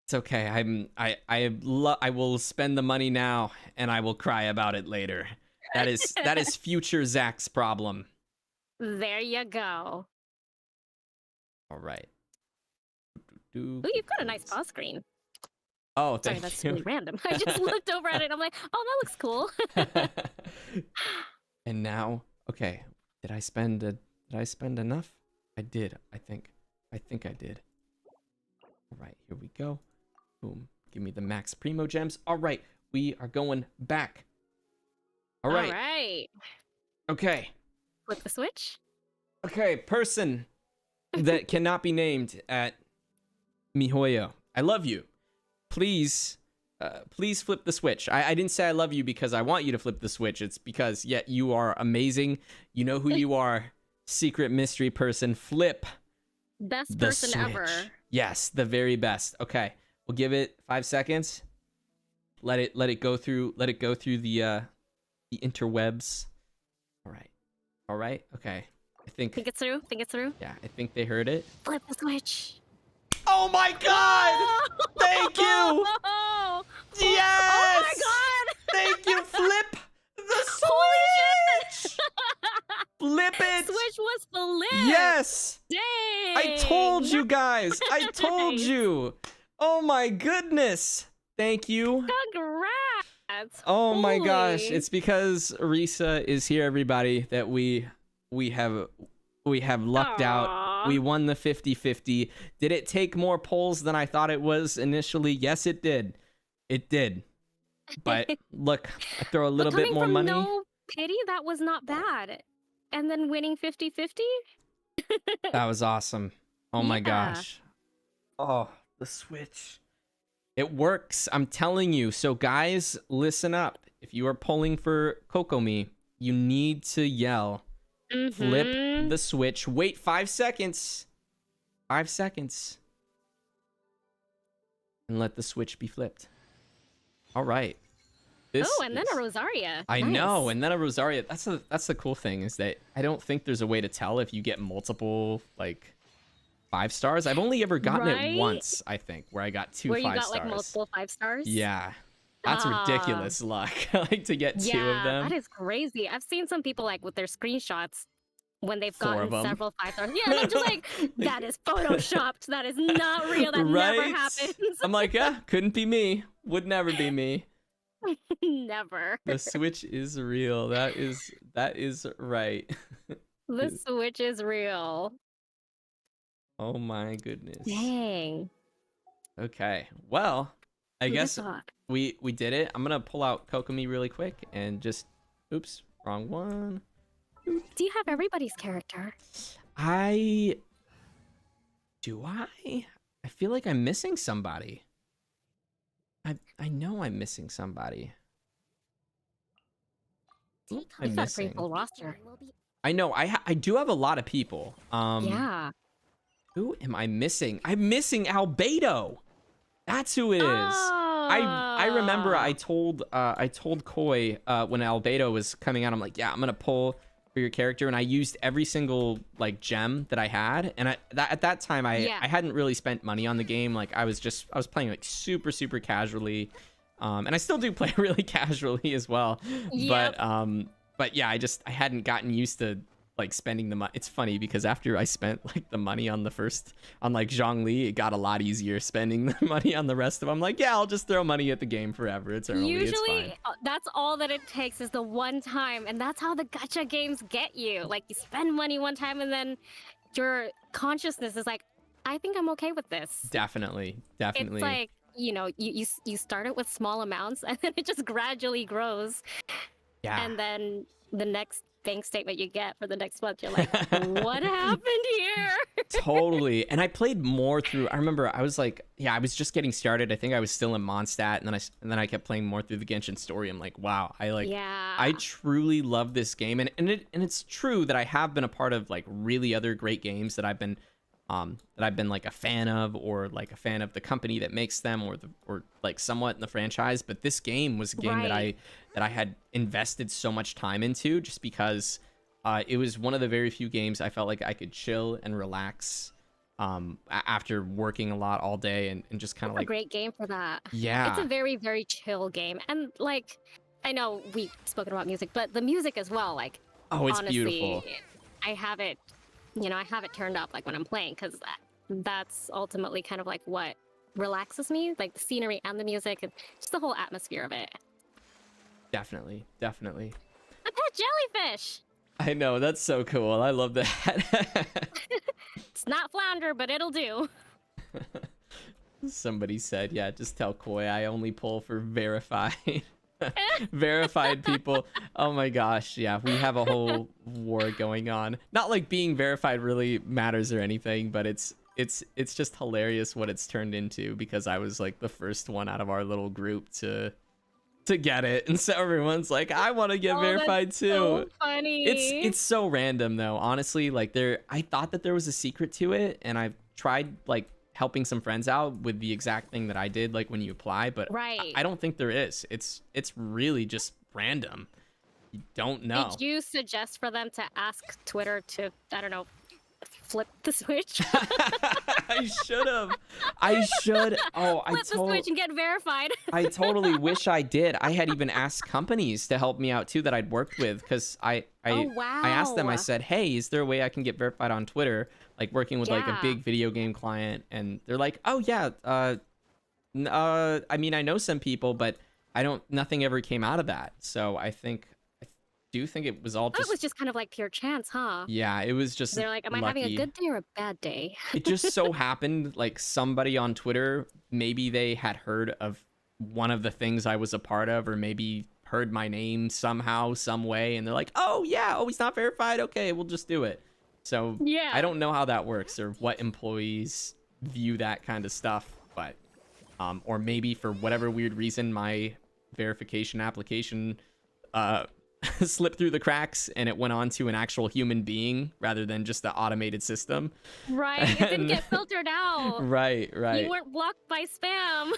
It's okay. I will spend the money now, and I will cry about it later. That is future Zach's problem. There you go. All right. Ooh, you've got a nice pause screen. Oh, Sorry, thank that's you. really random. I just looked over at it and I'm like, oh, that looks cool. And now, okay, did I spend enough? I did, I think I did. All right, here we go. Boom. Give me the max primo gems. All right, we are going back. All right. All right. Okay. Flip the switch. Okay, person that cannot be named at Mihoyo, I love you. Please, please flip the switch. I didn't say I love you because I want you to flip the switch. It's because, yeah, you are amazing. You know who you are. Secret mystery person. Flip Best the person switch. ever. Yes, the very best. Okay, we'll give it 5 seconds. Let it go through. Let it go through the interwebs. All right. Okay. Think it's through. Think it's through. Yeah, I think they heard it. Flip the switch. Oh my God! Thank you. Oh Yes. Oh my God! Thank you. Flip the switch. Holy shit! Flip it. Switch was flipped. Yes. Dang. I told you guys. I told Nice. you. Oh my goodness. Thank you. Congrats. Oh my gosh. Holy. It's because Risa is here, everybody, that we have lucked out. Aw. We won the 50-50. Did it take more polls than I thought it was initially? Yes, it did. It did. But look, I throw a little But bit coming more from money. No pity, that was not bad. And then winning 50-50? That was awesome. Oh my Yeah. gosh. Oh, the Switch. It works. I'm telling you. So guys, listen up. If you are polling for Kokomi, you need to yell, flip Mhm. the Switch. Wait 5 seconds. 5 seconds. And let the Switch be flipped. All right. Oh, and then a Rosaria. I Nice. know, and then a Rosaria. That's the cool thing, is that I don't think there's a way to tell if you get multiple like 5 stars. I've only ever gotten Right? it once, I think, where I got two Where 5 you got stars. like multiple 5 stars? Yeah, that's Ah. ridiculous luck. Like to get 2 of them. That is crazy. I've seen some people like with their screenshots when they've 4 gotten of 'em. several 5 stars. Yeah, and I'm just like, that is photoshopped. That is not real. That never Right? happens. I'm like, yeah, couldn't be me. Would never be me. Never. The Switch is real. That is right. The Switch is real. Oh my goodness. Dang. Okay. Well, I Who'da guess thought? we did it. I'm gonna pull out Kokomi really quick and just, oops, wrong one. Do you have everybody's character? I feel like I'm missing somebody. I know I'm missing somebody. Who am I You've got a pretty missing? full roster. I know I do have a lot of people. Yeah. Who am I missing? I'm missing Albedo. That's who it is. I remember I told Koi when Albedo was coming out, I'm like, yeah, I'm gonna pull for your character, and I used every single like gem that I had, and at that time I hadn't really spent money on the game. Like I was playing like super casually, and I still do play really casually as well. Yep. But yeah, I hadn't gotten used to like spending the money. It's funny because after I spent like the money on like Zhongli, it got a lot easier spending the money on the rest of them. I'm like, yeah, I'll just throw money at the game forever. It's early. It's Usually, fine. that's all that it takes is the one time, and that's how the gacha games get you. Like you spend money one time, and then your consciousness is like, I think I'm okay with this. Definitely. It's like, you know, you start it with small amounts, and then it just gradually grows. Yeah. And then the next bank statement you get for the next month, you're like, what happened here? Totally. And I played more through. I remember I was like, yeah, I was just getting started. I think I was still in Mondstadt, and then I kept playing more through the Genshin story. I'm like, wow, I truly love this game, and it's true that I have been a part of like really other great games that I've been like a fan of, or like a fan of the company that makes them, or like somewhat in the franchise. But this game was a game that I had invested so much time into, just because it was one of the very few games I felt like I could chill and relax after working a lot all day, and just kind of like a great game for that. Yeah, it's a very, very chill game. And like, I know we've spoken about music, but the music as well, like, oh, it's honestly, beautiful. I have it turned up like when I'm playing, because that's ultimately kind of like what relaxes me, like the scenery and the music and just the whole atmosphere of it. Definitely. A pet jellyfish. I know, that's so cool. I love that. It's not flounder, but it'll do. Somebody said, yeah, just tell Koi I only pull for verified people. Oh my gosh, yeah, we have a whole war going on. Not like being verified really matters or anything, but it's it's just hilarious what it's turned into, because I was like the first one out of our little group to get it, and so everyone's like, I want to get Oh, verified that's too. so funny. It's so random though, honestly. Like I thought that there was a secret to it, and I've tried like helping some friends out with the exact thing that I did, like when you apply, but Right. I don't think there is. It's really just random. You don't know. Did you suggest for them to ask Twitter to, I don't know, flip the switch? I should have. I should. Oh, Flip the switch and get verified. I totally wish I did. I had even asked companies to help me out too that I'd worked with, because Oh, wow. I asked them. I said, "Hey, is there a way I can get verified on Twitter, like working with like a Yeah. big video game client?" And they're like, "Oh yeah, I mean, I know some people, but nothing ever came out of that." So I do think it was all It just, was just kind of like pure chance, huh? yeah, it was just They're like, am I having a lucky. good day or a bad day? It just so happened, like somebody on Twitter, maybe they had heard of one of the things I was a part of, or maybe heard my name somehow, some way, and they're like, "Oh yeah, oh, he's not verified. Okay, we'll just do it." So Yeah. I don't know how that works or what employees view that kind of stuff, but or maybe for whatever weird reason my verification application slipped through the cracks and it went on to an actual human being rather than just the automated system. Right. It didn't get filtered out. Right. You weren't blocked by spam.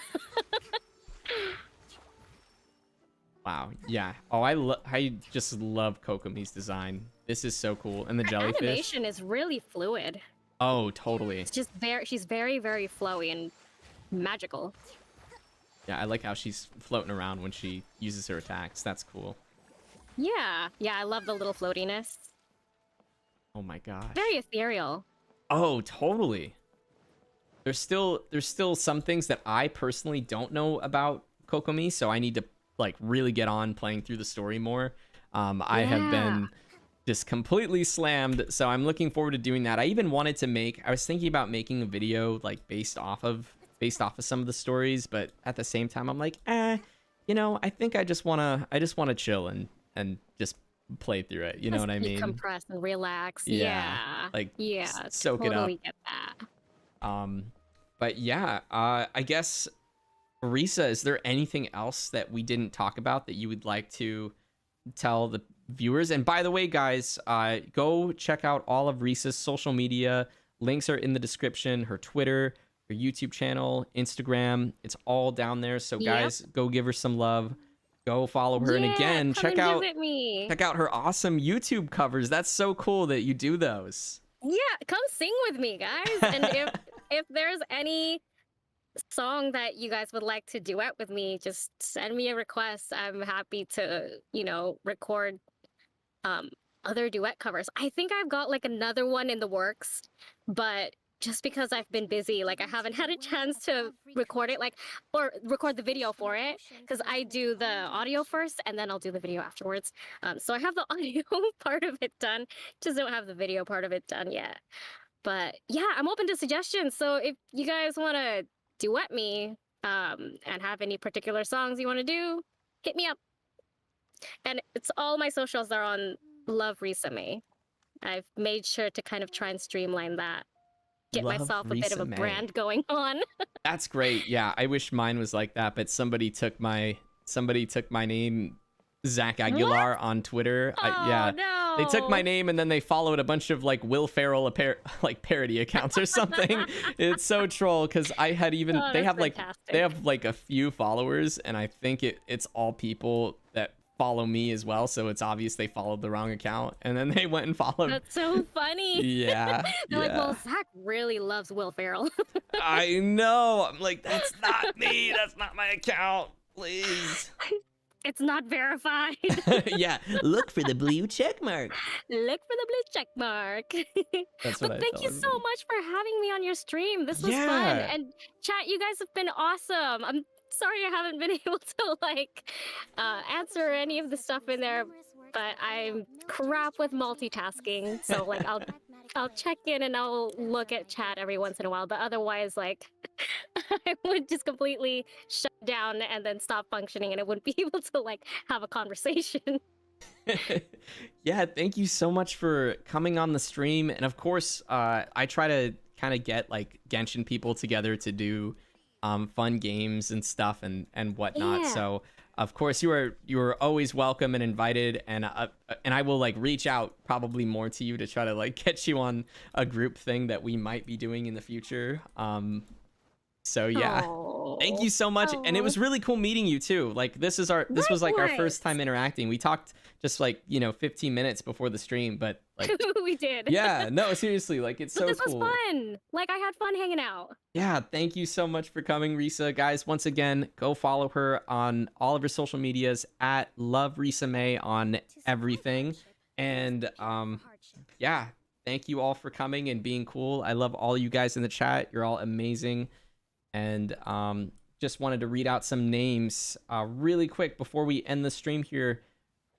Wow. Yeah. Oh, I just love Kokomi's design. This is so cool. And the Her jellyfish. animation is really fluid. Oh, totally. It's just she's very, very flowy and magical. Yeah, I like how she's floating around when she uses her attacks. That's cool. Yeah. Yeah, I love the little floatiness. Oh my gosh. Very ethereal. Oh, totally. There's still some things that I personally don't know about Kokomi, so I need to like really get on playing through the story more. I have Yeah. been just completely slammed, so I'm looking forward to doing that. I even wanted to I was thinking about making a video like based off of some of the stories, but at the same time I'm like, I think I just wanna chill and just play through it. You know what I mean? Decompress and relax. Yeah. Like, yeah, soak it up. totally get that. But yeah, I guess, Risa, is there anything else that we didn't talk about that you would like to tell the viewers? And by the way, guys, go check out all of Risa's social media. Links are in the description. Her Twitter, her YouTube channel, Instagram. It's all down there. So guys, go give her some love. Go follow her. And again, check out her awesome YouTube covers. That's so cool that you do those. Yeah, come sing with me, guys. And if there's any song that you guys would like to duet with me, just send me a request. I'm happy to, record other duet covers. I think I've got like another one in the works, but just because I've been busy, like I haven't had a chance to record it, or record the video for it, because I do the audio first and then I'll do the video afterwards. So I have the audio part of it done, just don't have the video part of it done yet. But yeah, I'm open to suggestions. So if you guys want to duet me and have any particular songs you want to do, hit me up. And it's all my socials are on Love Risa Mei. I've made sure to kind of try and streamline that. Get Love myself a bit of Risa a Mei. brand going on. That's great. Yeah, I wish mine was like that, but somebody took my name, Zach Aguilar, on Twitter. No. They took my name and then they followed a bunch of like Will Ferrell like parody accounts or something. It's so troll, because I had even they have like a few followers, and I think it's all people that follow me as well, so it's obvious they followed the wrong account, and then they went and followed. That's so funny. Yeah. They're like, well, Zach really loves Will Ferrell. I know. I'm like, that's not me. That's not my account. Please. It's not verified. Yeah. Look for the blue check mark. Look for the blue check mark. That's but what I thank tell you so everybody. much for having me on your stream. This was fun. Yeah. And chat, you guys have been awesome. I'm sorry I haven't been able to answer any of the stuff in there, but I'm crap with multitasking. So I'll check in and I'll look at chat every once in a while, but otherwise I would just completely shut down and then stop functioning, and I wouldn't be able to have a conversation. Yeah, thank you so much for coming on the stream. And of course, I try to kind of get like Genshin people together to do fun games and stuff and whatnot. Yeah. So of course you are always welcome and invited, and I will like reach out probably more to you to try to like get you on a group thing that we might be doing in the future. So yeah. Thank you so much. And it was really cool meeting you too. Like this was like our first time interacting. We talked just like, 15 minutes before the stream, but like We did. yeah, no, seriously, like it's so this cool. was fun. Like I had fun hanging out. Yeah, thank you so much for coming, Risa. Guys, once again, go follow her on all of her social medias at Love Risa Mei on everything. And yeah, thank you all for coming and being cool. I love all you guys in the chat. You're all amazing. And just wanted to read out some names really quick before we end the stream here.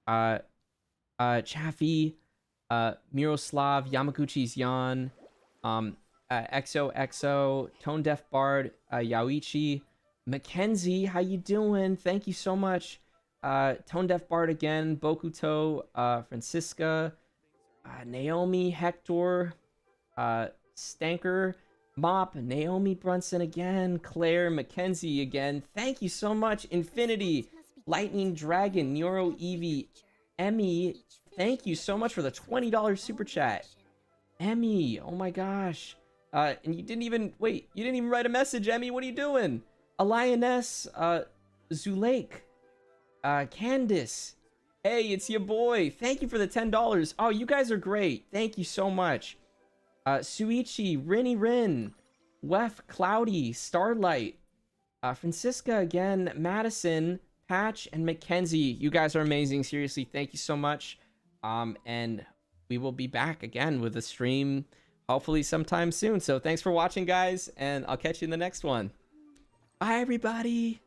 Chaffee, Miroslav, Yamaguchi's Yan, XOXO, Tone Deaf Bard, Yaoichi, Mackenzie, how you doing? Thank you so much. Tone Deaf Bard again, Bokuto, Francisca, Naomi, Hector, Stanker, Mop, Naomi Brunson again, Claire, Mackenzie again. Thank you so much. Infinity, Lightning Dragon, Neuro Evie, Emmy. Thank you so much for the $20 super chat. Emmy, oh my gosh. And you didn't even write a message, Emmy. What are you doing? A Lioness, Zulake, Candice. Hey, it's your boy. Thank you for the $10. Oh, you guys are great. Thank you so much. Suichi, Rinny Rin, Wef, Cloudy, Starlight, Francisca again, Madison, Patch, and Mackenzie. You guys are amazing. Seriously, thank you so much. And we will be back again with a stream hopefully sometime soon. So thanks for watching, guys, and I'll catch you in the next one. Bye, everybody.